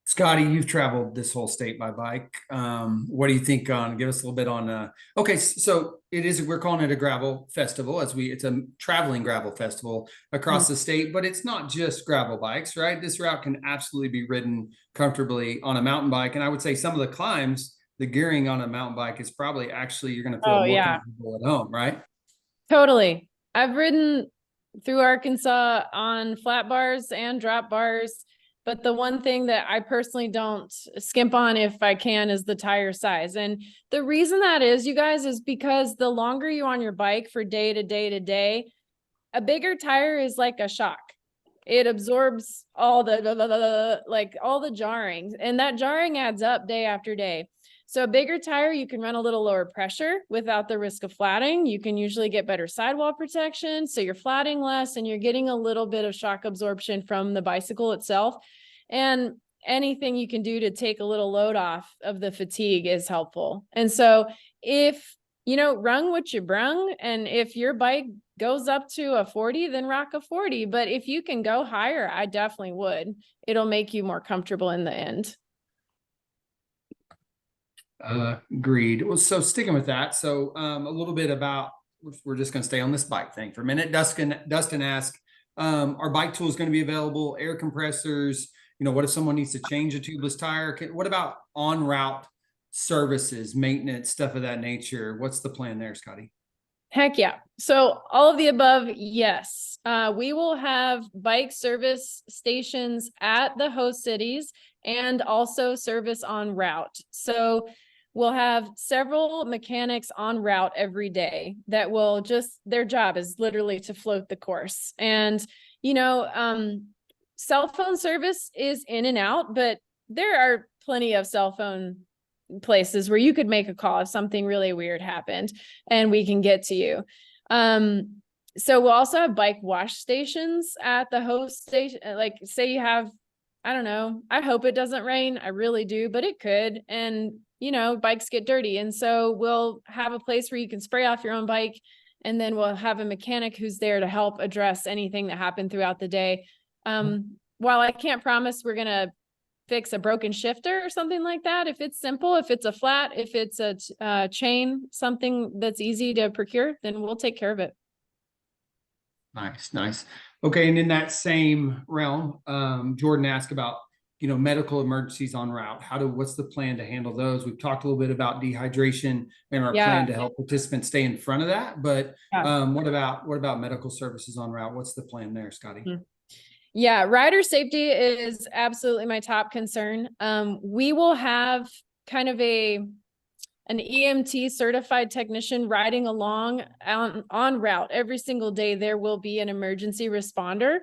Scotti, you've traveled this whole state by bike. What do you think give us a little bit on, okay, so we're calling it a gravel festival it's a traveling gravel festival across the state, but it's not just gravel bikes, right? This route can absolutely be ridden comfortably on a mountain bike. And I would say some of the climbs, the gearing on a mountain bike is probably actually, you're going to feel more comfortable at home, right? Totally. I've ridden through Arkansas on flat bars and drop bars, but the one thing that I personally don't skimp on if I can is the tire size. And the reason that is, you guys, is because the longer you're on your bike for day to day to day, a bigger tire is like a shock. It absorbs all all the jarring, and that jarring adds up day after day. So a bigger tire, you can run a little lower pressure without the risk of flatting. You can usually get better sidewall protection, so you're flatting less and you're getting a little bit of shock absorption from the bicycle itself. And anything you can do to take a little load off of the fatigue is helpful. And so if, rung what you brung, and if your bike goes up to a 40, then rock a 40. But if you can go higher, I definitely would. It'll make you more comfortable in the end. Agreed. Well, so sticking with that, so a little bit about, we're just going to stay on this bike thing for a minute. Dustin asked, are bike tools going to be available? Air compressors? What if someone needs to change a tubeless tire? What about on route services, maintenance, stuff of that nature? What's the plan there, Scotti? Heck yeah. So all of the above, yes. We will have bike service stations at the host cities and also service on route. So we'll have several mechanics on route every day that will their job is literally to float the course. And, cell phone service is in and out, but there are plenty of cell phone places where you could make a call if something really weird happened and we can get to you. So we'll also have bike wash stations at the host station. Like, say you have, I don't know, I hope it doesn't rain. I really do, but it could. And, bikes get dirty. And so we'll have a place where you can spray off your own bike. And then we'll have a mechanic who's there to help address anything that happened throughout the day. While I can't promise we're going to fix a broken shifter or something like that, if it's simple, if it's a flat, if it's a chain, something that's easy to procure, then we'll take care of it. Nice. Okay. And in that same realm, Jordan asked about, medical emergencies en route. What's the plan to handle those? We've talked a little bit about dehydration and our plan to help participants stay in front of that. But what about medical services en route? What's the plan there, Scotti? Yeah, rider safety is absolutely my top concern. We will have kind of an EMT certified technician riding along on route every single day. There will be an emergency responder.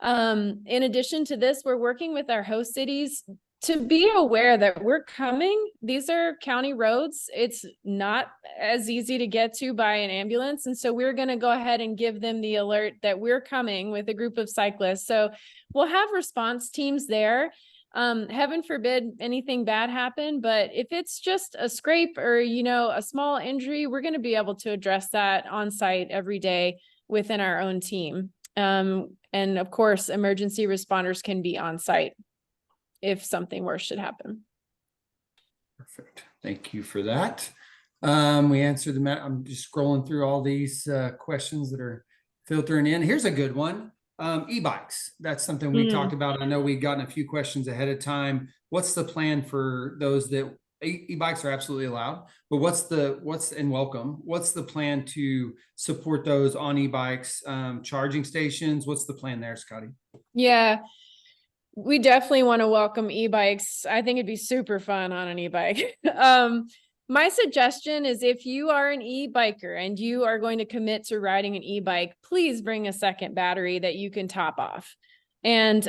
In addition to this, we're working with our host cities to be aware that we're coming. These are county roads. It's not as easy to get to by an ambulance. And so we're going to go ahead and give them the alert that we're coming with a group of cyclists. So we'll have response teams there. Heaven forbid anything bad happen, but if it's just a scrape or, a small injury, we're going to be able to address that on site every day within our own team. And of course, emergency responders can be on site if something worse should happen. Perfect. Thank you for that. We answered I'm just scrolling through all these questions that are filtering in. Here's a good one. E-bikes. That's something we talked about. I know we've gotten a few questions ahead of time. What's the plan for those that e-bikes are absolutely allowed, but what's the plan to support those on e-bikes, charging stations? What's the plan there, Scotty? Yeah, we definitely want to welcome e-bikes. I think it'd be super fun on an e-bike. My suggestion is if you are an e-biker and you are going to commit to riding an e-bike, please bring a second battery that you can top off. And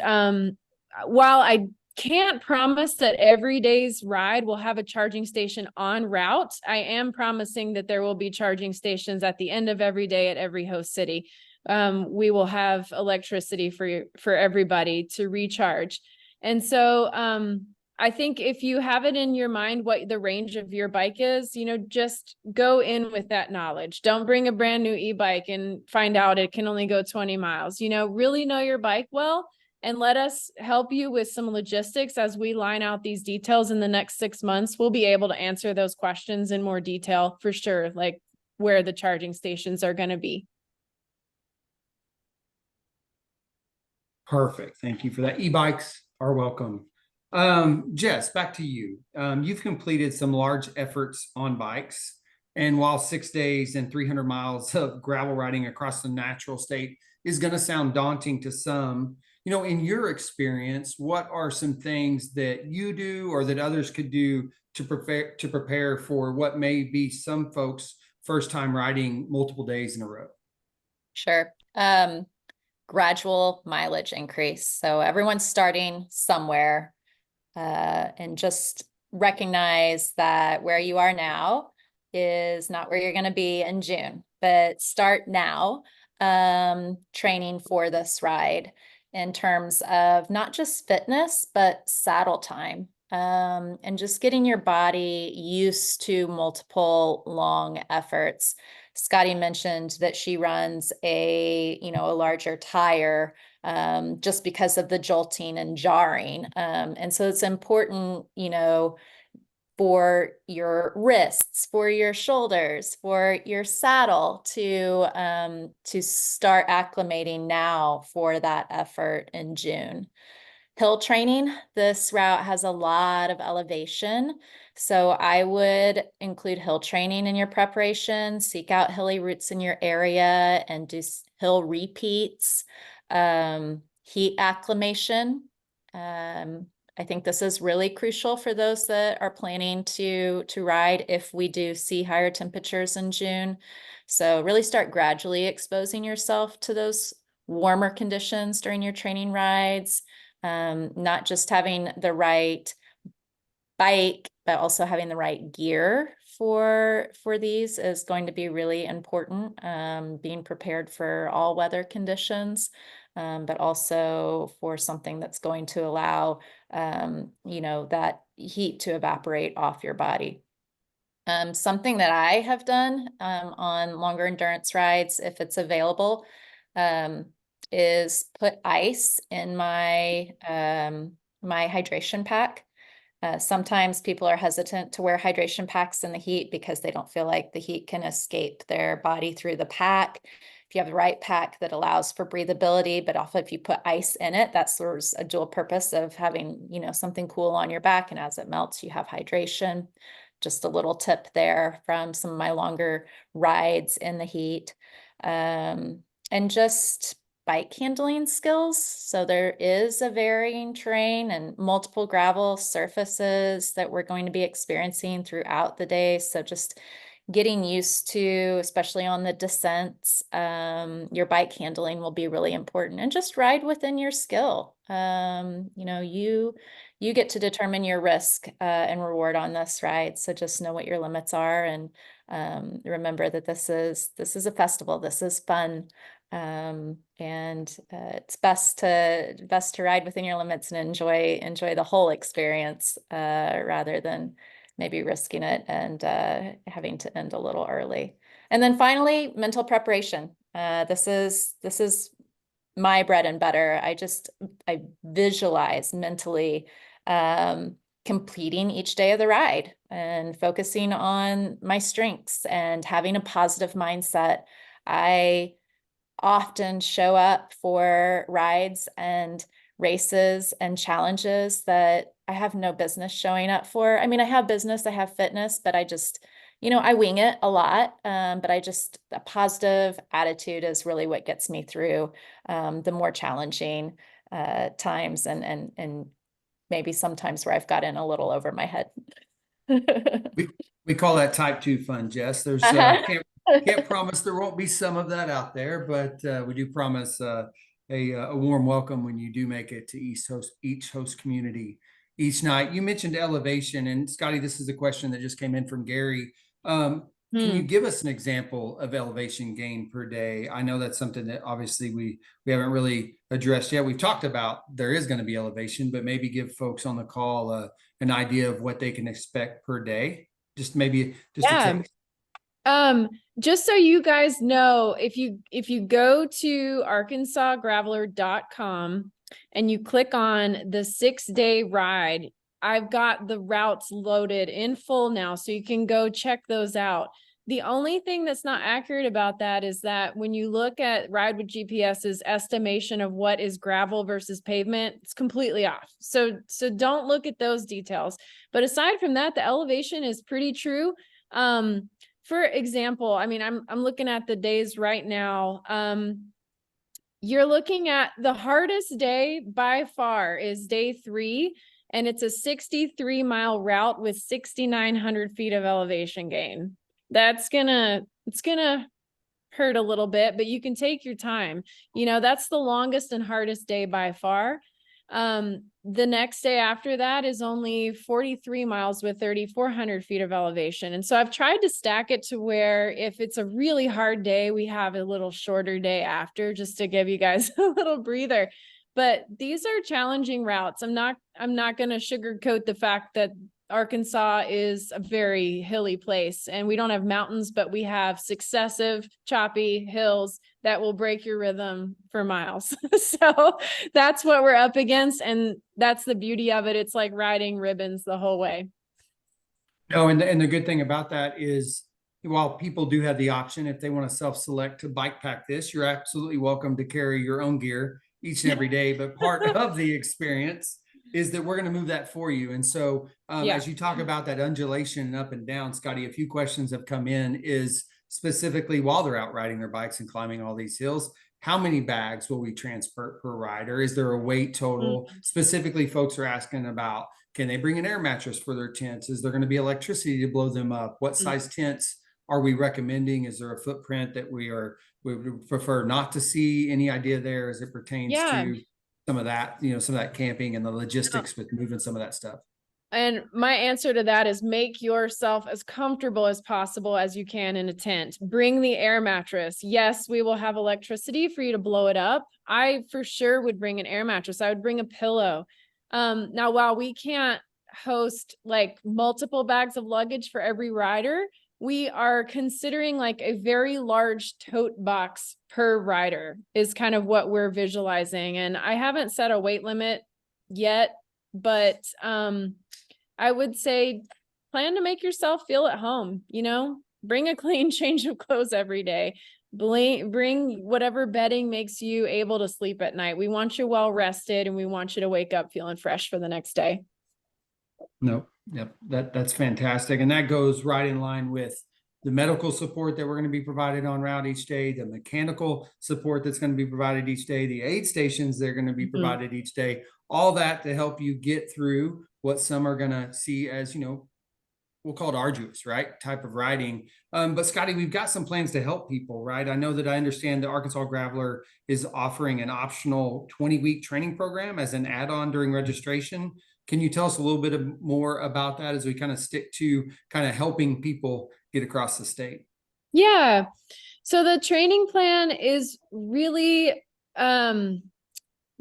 while I can't promise that every day's ride will have a charging station en route, I am promising that there will be charging stations at the end of every day at every host city. We will have electricity for everybody to recharge. And so I think if you have it in your mind what the range of your bike is, just go in with that knowledge. Don't bring a brand new e-bike and find out it can only go 20 miles. Really know your bike well, and let us help you with some logistics as we line out these details in the next 6 months. We'll be able to answer those questions in more detail for sure, like where the charging stations are going to be. Perfect. Thank you for that. E-bikes are welcome. Jess, back to you. You've completed some large efforts on bikes, and while 6 days and 300 miles of gravel riding across the natural state is going to sound daunting to some, in your experience, what are some things that you do or that others could do to prepare for what may be some folks' first time riding multiple days in a row? Sure. Gradual mileage increase. So everyone's starting somewhere, and just recognize that where you are now is not where you're going to be in June, but start now, training for this ride in terms of not just fitness, but saddle time, and just getting your body used to multiple long efforts. Scotty mentioned that she runs a larger tire, just because of the jolting and jarring. And so it's important, for your wrists, for your shoulders, for your saddle to start acclimating now for that effort in June. Hill training, this route has a lot of elevation, so I would include hill training in your preparation. Seek out hilly routes in your area and do hill repeats. Heat acclimation. I think this is really crucial for those that are planning to ride if we do see higher temperatures in June. So really start gradually exposing yourself to those warmer conditions during your training rides. Not just having the right bike, but also having the right gear for these is going to be really important. Being prepared for all weather conditions, but also for something that's going to allow, that heat to evaporate off your body. Something that I have done on longer endurance rides, if it's available, is put ice in my my hydration pack. Sometimes people are hesitant to wear hydration packs in the heat because they don't feel like the heat can escape their body through the pack. If you have the right pack that allows for breathability, but also if you put ice in it, that serves a dual purpose of having, something cool on your back, and as it melts, you have hydration. Just a little tip there from some of my longer rides in the heat. And just bike handling skills. So there is a varying terrain and multiple gravel surfaces that we're going to be experiencing throughout the day. So just getting used to, especially on the descents, your bike handling will be really important, and just ride within your skill. You get to determine your risk and reward on this ride. So just know what your limits are, and remember that this is a festival. This is fun. It's best to ride within your limits and enjoy the whole experience, rather than maybe risking it and having to end a little early. And then finally, mental preparation. This is my bread and butter. I visualize mentally completing each day of the ride and focusing on my strengths and having a positive mindset. I often show up for rides and races and challenges that I have no business showing up for. I mean, I have business, I have fitness, but I just, I wing it a lot. But a positive attitude is really what gets me through the more challenging times and maybe sometimes where I've gotten a little over my head. We call that type 2 fun, Jess. There's can't promise there won't be some of that out there, but we do promise a warm welcome when you do make it to each host community each night. You mentioned elevation, and Scotty, this is a question that just came in from Gary. Can you give us an example of elevation gain per day? I know that's something that obviously we haven't really addressed yet. We've talked about there is going to be elevation, but maybe give folks on the call an idea of what they can expect per day. Just maybe a tip. Just so you guys know, if you go to arkansasgraveler.com and you click on the 6-day ride, I've got the routes loaded in full now, so you can go check those out. The only thing that's not accurate about that is that when you look at Ride with GPS's estimation of what is gravel versus pavement, it's completely off. So don't look at those details. But aside from that, the elevation is pretty true. For example, I mean, I'm looking at the days right now. You're looking at the hardest day by far is day 3. And it's a 63-mile route with 6,900 feet of elevation gain. It's gonna hurt a little bit, but you can take your time. That's the longest and hardest day by far. The next day after that is only 43 miles with 3,400 feet of elevation. And so I've tried to stack it to where if it's a really hard day, we have a little shorter day after, just to give you guys a little breather. But these are challenging routes. I'm not going to sugarcoat the fact that Arkansas is a very hilly place, and we don't have mountains, but we have successive choppy hills that will break your rhythm for miles. So that's what we're up against. And that's the beauty of it. It's like riding ribbons the whole way. No, and the good thing about that is, while people do have the option, if they want to self-select to bike pack this, you're absolutely welcome to carry your own gear each and every day. But part of the experience is that we're going to move that for you. And so as you talk about that undulation and up and down, Scotty, a few questions have come in is specifically while they're out riding their bikes and climbing all these hills, how many bags will we transport per rider? Is there a weight total? Specifically, folks are asking about, can they bring an air mattress for their tents? Is there going to be electricity to blow them up? What size tents are we recommending? Is there a footprint that we would prefer not to see? Any idea there as it pertains to some of that, some of that camping and the logistics with moving some of that stuff? And my answer to that is make yourself as comfortable as possible as you can in a tent. Bring the air mattress. Yes, we will have electricity for you to blow it up. I for sure would bring an air mattress. I would bring a pillow. Now, while we can't host like multiple bags of luggage for every rider, we are considering like a very large tote box per rider is kind of what we're visualizing. And I haven't set a weight limit yet, but I would say plan to make yourself feel at home, bring a clean change of clothes every day. Bring whatever bedding makes you able to sleep at night. We want you well rested, and we want you to wake up feeling fresh for the next day. No, yep, that's fantastic. And that goes right in line with the medical support that we're going to be provided on route each day, the mechanical support that's going to be provided each day, the aid stations that are going to be provided each day, all that to help you get through what some are going to see as, we'll call it arduous, right? Type of riding. But Scotty, we've got some plans to help people, right? I know that I understand the Arkansas Graveler is offering an optional 20-week training program as an add-on during registration. Can you tell us a little bit more about that as we kind of stick to kind of helping people get across the state? Yeah. So the training plan is really, the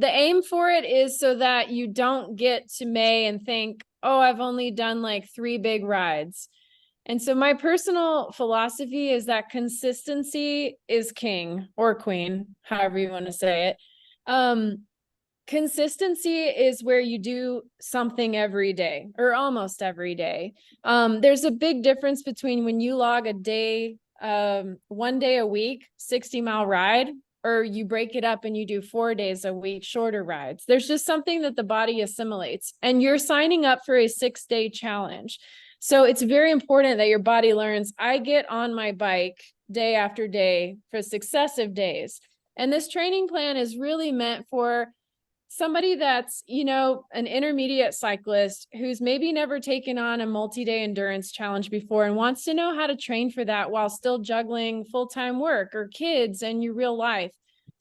aim for it is so that you don't get to May and think, oh, I've only done like 3 big rides. And so my personal philosophy is that consistency is king or queen, however you want to say it. Consistency is where you do something every day or almost every day. There's a big difference between when you log a day, 1 day a week, 60-mile ride, or you break it up and you do 4 days a week, shorter rides. There's just something that the body assimilates, and you're signing up for a 6-day challenge. So it's very important that your body learns, I get on my bike day after day for successive days. And this training plan is really meant for somebody that's, an intermediate cyclist who's maybe never taken on a multi-day endurance challenge before and wants to know how to train for that while still juggling full-time work or kids and your real life.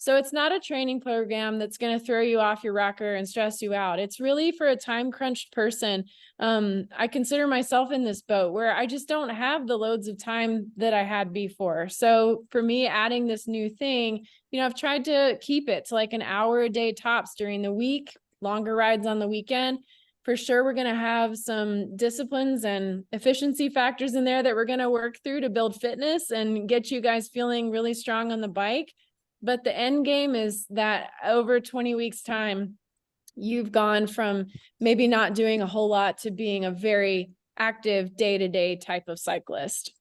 So it's not a training program that's going to throw you off your rocker and stress you out. It's really for a time crunched person. I consider myself in this boat where I just don't have the loads of time that I had before. So for me, adding this new thing, I've tried to keep it to like an hour a day tops during the week, longer rides on the weekend. For sure, we're going to have some disciplines and efficiency factors in there that we're going to work through to build fitness and get you guys feeling really strong on the bike. But the end game is that over 20 weeks time, you've gone from maybe not doing a whole lot to being a very active day-to-day type of cyclist.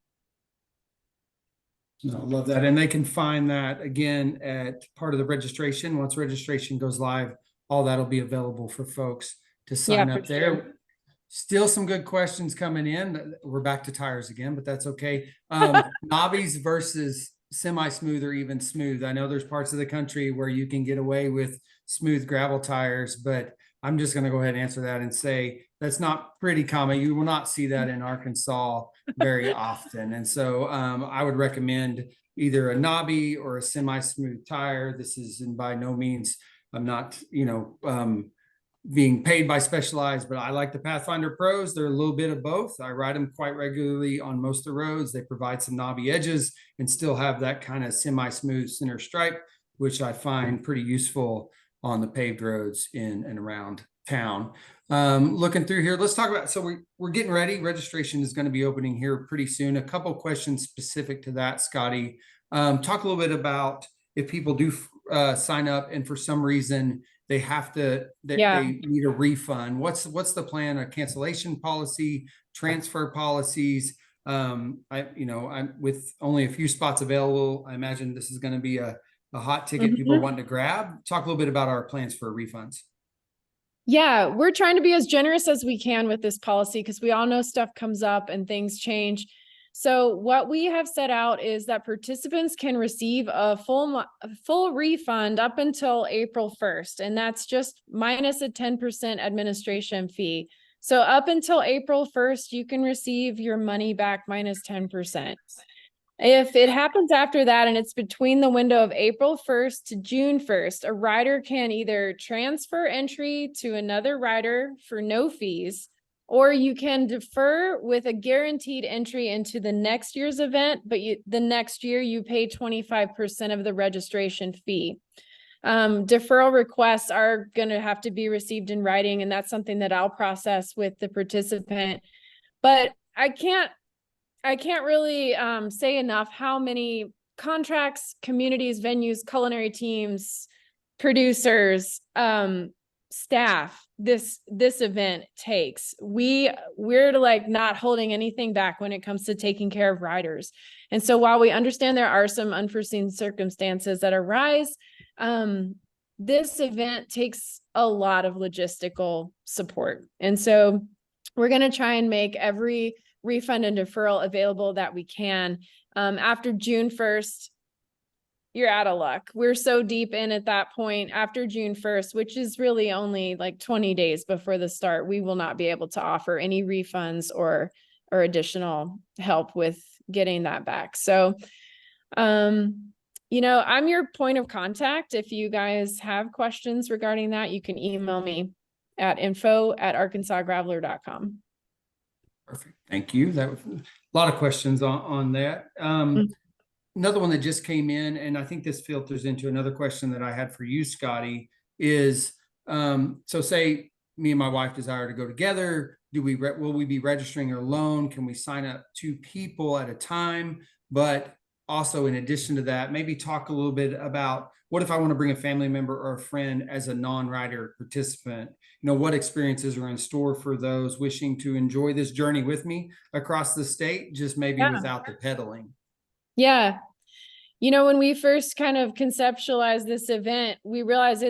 No, love that. And they can find that again at part of the registration. Once registration goes live, all that'll be available for folks to sign up there. Sure. Still some good questions coming in. We're back to tires again, but that's okay. Knobbies versus semi-smooth or even smooth. I know there's parts of the country where you can get away with smooth gravel tires, but I'm just going to go ahead and answer that and say that's not pretty common. You will not see that in Arkansas very often. And so I would recommend either a knobby or a semi-smooth tire. This is, and by no means, I'm not, being paid by Specialized, but I like the Pathfinder Pros. They're a little bit of both. I ride them quite regularly on most of the roads. They provide some knobby edges and still have that kind of semi-smooth center stripe, which I find pretty useful on the paved roads in and around town. Looking through here, let's talk about, so we're getting ready. Registration is going to be opening here pretty soon. A couple of questions specific to that, Scotty. Talk a little bit about if people do sign up and for some reason they have to, they need a refund. What's the plan? A cancellation policy, transfer policies? I'm with only a few spots available. I imagine this is going to be a hot ticket people want to grab. Talk a little bit about our plans for refunds. Yeah, we're trying to be as generous as we can with this policy because we all know stuff comes up and things change. So what we have set out is that participants can receive a full refund up until April 1st, and that's just minus a 10% administration fee. So up until April 1st, you can receive your money back minus 10%. If it happens after that and it's between the window of April 1st to June 1st, a rider can either transfer entry to another rider for no fees, or you can defer with a guaranteed entry into the next year's event, but the next year you pay 25% of the registration fee. Deferral requests are going to have to be received in writing, and that's something that I'll process with the participant. But I can't really say enough how many contracts, communities, venues, culinary teams, producers, staff this event takes. We're like not holding anything back when it comes to taking care of riders. And so while we understand there are some unforeseen circumstances that arise, this event takes a lot of logistical support. And so we're going to try and make every refund and deferral available that we can. After June 1st, you're out of luck. We're so deep in at that point after June 1st, which is really only like 20 days before the start, we will not be able to offer any refunds or additional help with getting that back. So, I'm your point of contact. If you guys have questions regarding that, you can email me at info@arkansasgraveler.com. Perfect. Thank you. That was a lot of questions on that. another one that just came in, and I think this filters into another question that I had for you, Scotty, is so say me and my wife desire to go together. Will we be registering alone? Can we sign up 2 people at a time? But also, in addition to that, maybe talk a little bit about what if I want to bring a family member or a friend as a non-rider participant? What experiences are in store for those wishing to enjoy this journey with me across the state, just maybe without the pedaling? Yeah. When we first kind of conceptualized this event, we realized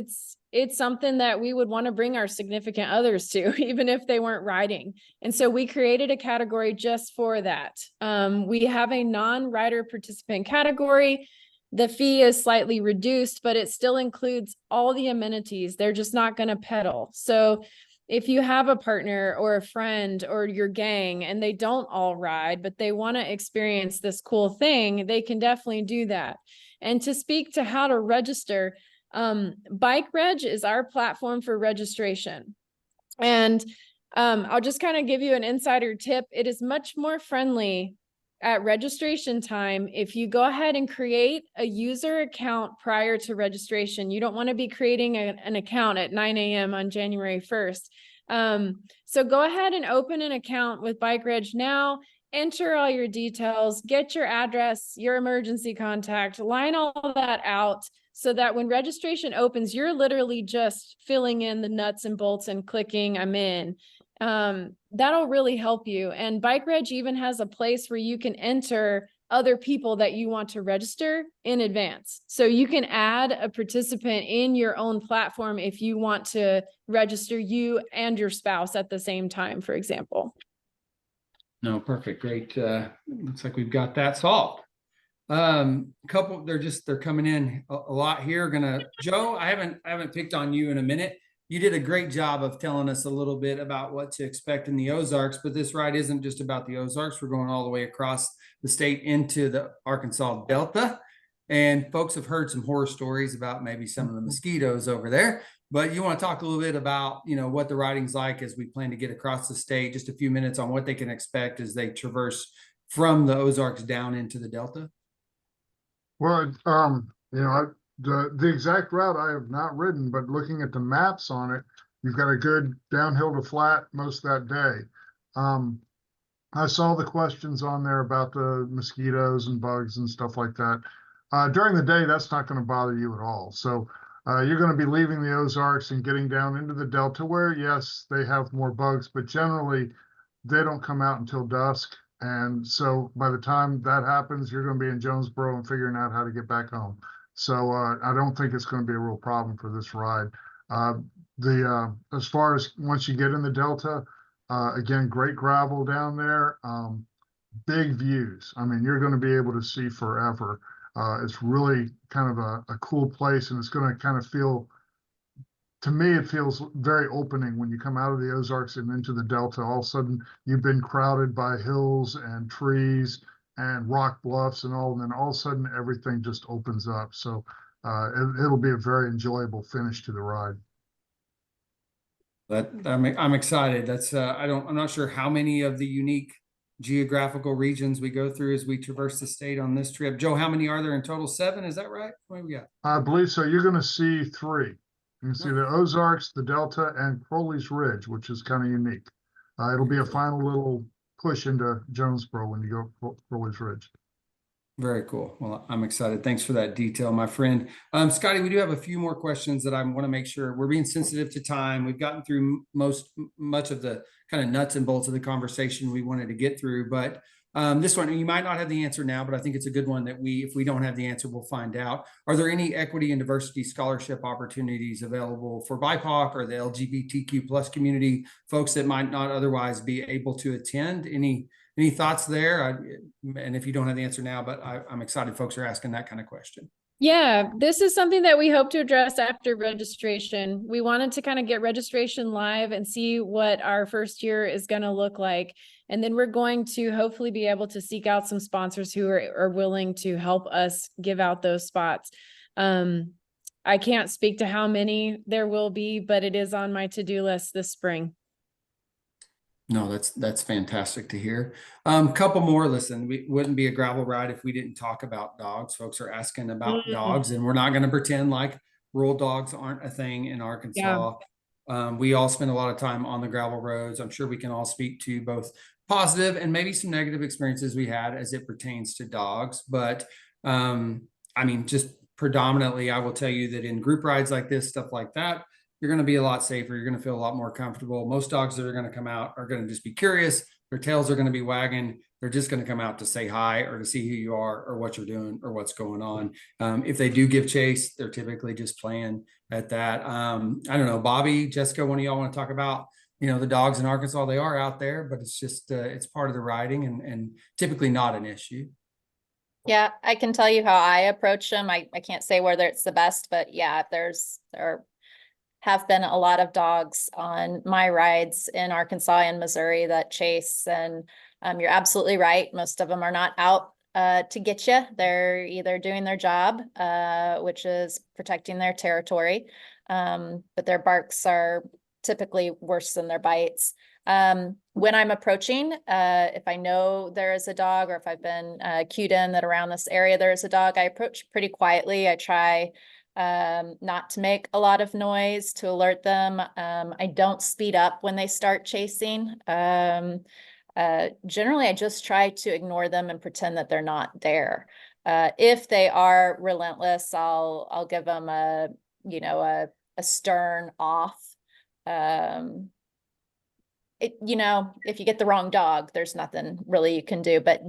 it's something that we would want to bring our significant others to, even if they weren't riding. And so we created a category just for that. We have a non-rider participant category. The fee is slightly reduced, but it still includes all the amenities. They're just not going to pedal. So if you have a partner or a friend or your gang and they don't all ride, but they want to experience this cool thing, they can definitely do that. And to speak to how to register, Bike Reg is our platform for registration. And I'll just kind of give you an insider tip. It is much more friendly at registration time if you go ahead and create a user account prior to registration. You don't want to be creating an account at 9 a.m. on January 1st. So go ahead and open an account with Bike Reg now, enter all your details, get your address, your emergency contact, line all that out so that when registration opens, you're literally just filling in the nuts and bolts and clicking I'm in. That'll really help you. And Bike Reg even has a place where you can enter other people that you want to register in advance. So you can add a participant in your own platform if you want to register you and your spouse at the same time, for example. No, perfect. Great. Looks like we've got that solved. They're coming in a lot here. Joe, I haven't picked on you in a minute. You did a great job of telling us a little bit about what to expect in the Ozarks, but this ride isn't just about the Ozarks. We're going all the way across the state into the Arkansas Delta. And folks have heard some horror stories about maybe some of the mosquitoes over there. But you want to talk a little bit about, what the riding's like as we plan to get across the state, just a few minutes on what they can expect as they traverse from the Ozarks down into the Delta? Well, the exact route I have not ridden, but looking at the maps on it, you've got a good downhill to flat most of that day. I saw the questions on there about the mosquitoes and bugs and stuff like that. During the day, that's not going to bother you at all. So you're going to be leaving the Ozarks and getting down into the Delta where, yes, they have more bugs, but generally they don't come out until dusk. And so by the time that happens, you're going to be in Jonesboro and figuring out how to get back home. So I don't think it's going to be a real problem for this ride. As far as once you get in the Delta, again, great gravel down there, big views. I mean, you're going to be able to see forever. It's really kind of a cool place, and it's going to kind of feel, to me, it feels very opening when you come out of the Ozarks and into the Delta. All of a sudden, you've been crowded by hills and trees and rock bluffs and all, and then all of a sudden, everything just opens up. So it'll be a very enjoyable finish to the ride. I'm excited. I'm not sure how many of the unique geographical regions we go through as we traverse the state on this trip. Joe, how many are there in total? 7, is that right? What do we got? I believe so. You're going to see 3. You can see the Ozarks, the Delta, and Crowley's Ridge, which is kind of unique. It'll be a final little push into Jonesboro when you go Crowley's Ridge. Very cool. Well, I'm excited. Thanks for that detail, my friend. Scotty, we do have a few more questions that I want to make sure we're being sensitive to time. We've gotten through much of the kind of nuts and bolts of the conversation we wanted to get through, but this one, you might not have the answer now, but I think it's a good one that if we don't have the answer, we'll find out. Are there any equity and diversity scholarship opportunities available for BIPOC or the LGBTQ plus community, folks that might not otherwise be able to attend? Any thoughts there? And if you don't have the answer now, but I'm excited folks are asking that kind of question. Yeah, this is something that we hope to address after registration. We wanted to kind of get registration live and see what our first year is going to look like. And then we're going to hopefully be able to seek out some sponsors who are willing to help us give out those spots. I can't speak to how many there will be, but it is on my to-do list this spring. No, that's fantastic to hear. Couple more. Listen, we wouldn't be a gravel ride if we didn't talk about dogs. Folks are asking about dogs, and we're not going to pretend like rural dogs aren't a thing in Arkansas. We all spend a lot of time on the gravel roads. I'm sure we can all speak to both positive and maybe some negative experiences we had as it pertains to dogs. But I mean, just predominantly, I will tell you that in group rides like this, stuff like that, you're going to be a lot safer. You're going to feel a lot more comfortable. Most dogs that are going to come out are going to just be curious. Their tails are going to be wagging. They're just going to come out to say hi or to see who you are or what you're doing or what's going on. If they do give chase, they're typically just playing at that. I don't know, Bobby, Jessica, one of y'all want to talk about, the dogs in Arkansas? They are out there, but it's just, it's part of the riding and typically not an issue. Yeah, I can tell you how I approach them. I can't say whether it's the best, but yeah, there have been a lot of dogs on my rides in Arkansas and Missouri that chase. And you're absolutely right. Most of them are not out to get you. They're either doing their job, which is protecting their territory, but their barks are typically worse than their bites. When I'm approaching, if I know there is a dog or if I've been cued in that around this area there is a dog, I approach pretty quietly. I try not to make a lot of noise to alert them. I don't speed up when they start chasing. Generally, I just try to ignore them and pretend that they're not there. If they are relentless, I'll give them a stern off. If you get the wrong dog, there's nothing really you can do. But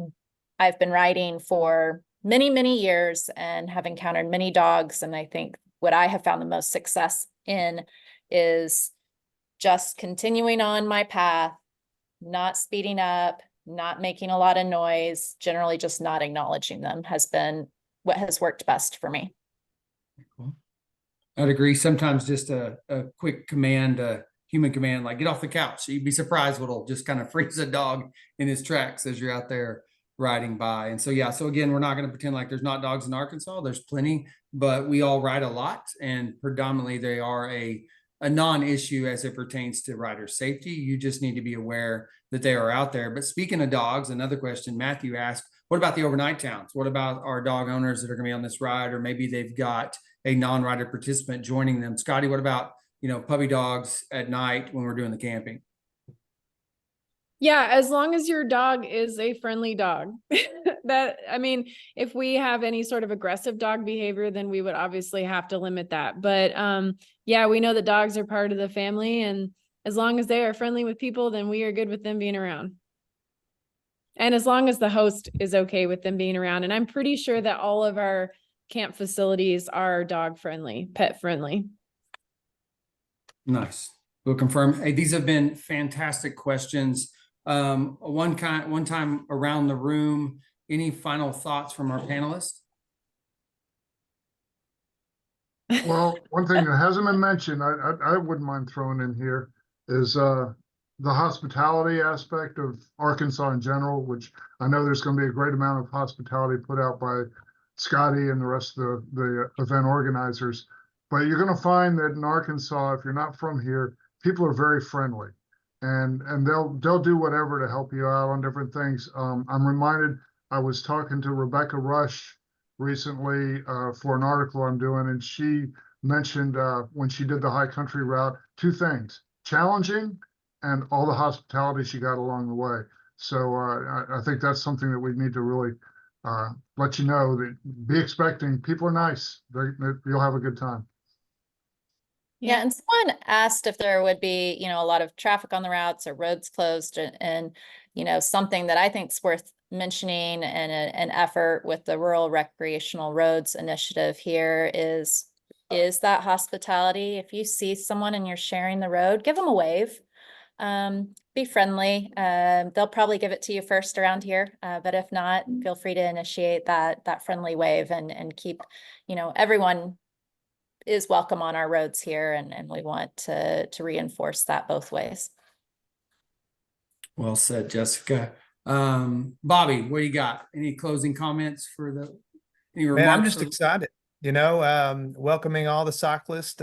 I've been riding for many, many years and have encountered many dogs. And I think what I have found the most success in is just continuing on my path, not speeding up, not making a lot of noise, generally just not acknowledging them has been what has worked best for me. Cool. I'd agree. Sometimes just a quick command, human command, like get off the couch. You'd be surprised what'll just kind of freeze a dog in his tracks as you're out there riding by. And so, yeah, so again, we're not going to pretend like there's not dogs in Arkansas. There's plenty, but we all ride a lot, and predominantly they are a non-issue as it pertains to rider safety. You just need to be aware that they are out there. But speaking of dogs, another question Matthew asked, what about the overnight towns? What about our dog owners that are going to be on this ride, or maybe they've got a non-rider participant joining them? Scotty, what about, puppy dogs at night when we're doing the camping? Yeah, as long as your dog is a friendly dog. If we have any sort of aggressive dog behavior, then we would obviously have to limit that. But yeah, we know that dogs are part of the family, and as long as they are friendly with people, then we are good with them being around. And as long as the host is okay with them being around. And I'm pretty sure that all of our camp facilities are dog friendly, pet friendly. Nice. We'll confirm. Hey, these have been fantastic questions. One time around the room, any final thoughts from our panelists? Well, one thing that hasn't been mentioned, I wouldn't mind throwing in here is the hospitality aspect of Arkansas in general, which I know there's going to be a great amount of hospitality put out by Scotty and the rest of the event organizers. But you're going to find that in Arkansas, if you're not from here, people are very friendly, and they'll do whatever to help you out on different things. I'm reminded, I was talking to Rebecca Rush recently for an article I'm doing, and she mentioned when she did the high country route, two things: challenging and all the hospitality she got along the way. So I think that's something that we need to really let you know, that be expecting. People are nice. You'll have a good time. Yeah, and someone asked if there would be, a lot of traffic on the routes or roads closed, and something that I think is worth mentioning, and an effort with the Rural Recreational Roads Initiative here is that hospitality. If you see someone and you're sharing the road, give them a wave. Be friendly. They'll probably give it to you first around here, but if not, feel free to initiate that friendly wave and keep, everyone is welcome on our roads here, and we want to reinforce that both ways. Well said, Jessica. Bobby, what do you got? Any closing comments for any remarks? Man, I'm just excited, welcoming all the cyclists.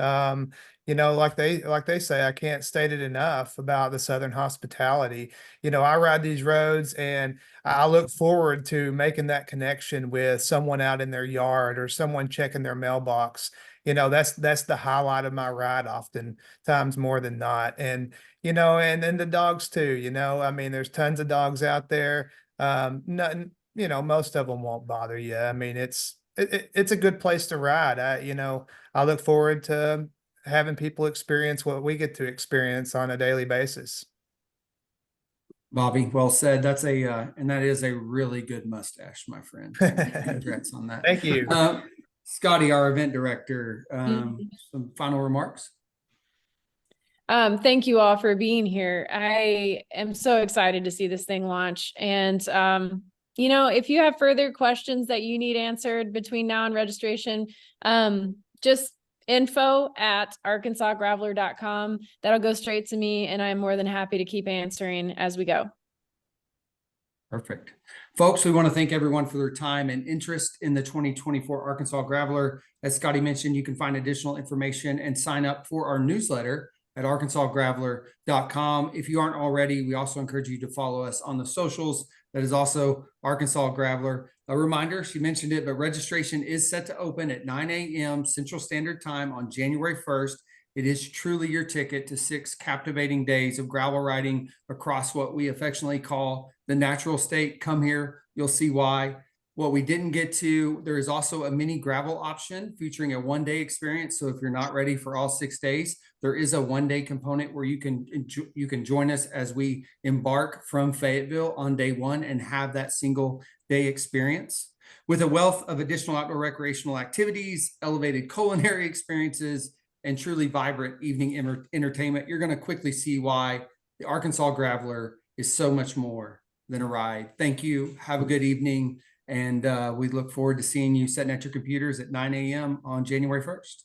like they say, I can't state it enough about the Southern hospitality. I ride these roads and I look forward to making that connection with someone out in their yard or someone checking their mailbox. That's the highlight of my ride oftentimes more than not. And then the dogs too, I mean, there's tons of dogs out there. Nothing, most of them won't bother you. I mean, it's a good place to ride. I look forward to having people experience what we get to experience on a daily basis. Bobby, well said. And that is a really good mustache, my friend. Congrats on that. Thank you. Scotti, our event director, some final remarks. Thank you all for being here. I am so excited to see this thing launch. And, if you have further questions that you need answered between now and registration, just info@arkansasgraveler.com. That'll go straight to me, and I'm more than happy to keep answering as we go. Perfect. Folks, we want to thank everyone for their time and interest in the 2024 Arkansas Graveler. As Scotti mentioned, you can find additional information and sign up for our newsletter at arkansasgraveler.com. If you aren't already, we also encourage you to follow us on the socials. That is also Arkansas Graveler. A reminder, she mentioned it, but registration is set to open at 9 a.m. Central Standard Time on January 1st. It is truly your ticket to 6 captivating days of gravel riding across what we affectionately call the natural state. Come here, you'll see why. What we didn't get to, there is also a mini gravel option featuring a one-day experience. So if you're not ready for all 6 days, there is a one-day component where you can join us as we embark from Fayetteville on day 1 and have that single day experience. With a wealth of additional outdoor recreational activities, elevated culinary experiences, and truly vibrant evening entertainment, you're going to quickly see why the Arkansas Graveler is so much more than a ride. Thank you. Have a good evening. And we look forward to seeing you sitting at your computers at 9 a.m. on January 1st.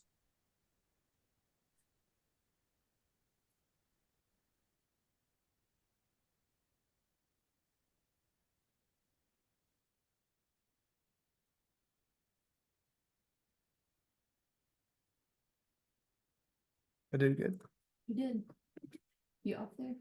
I did good. You did. You up there?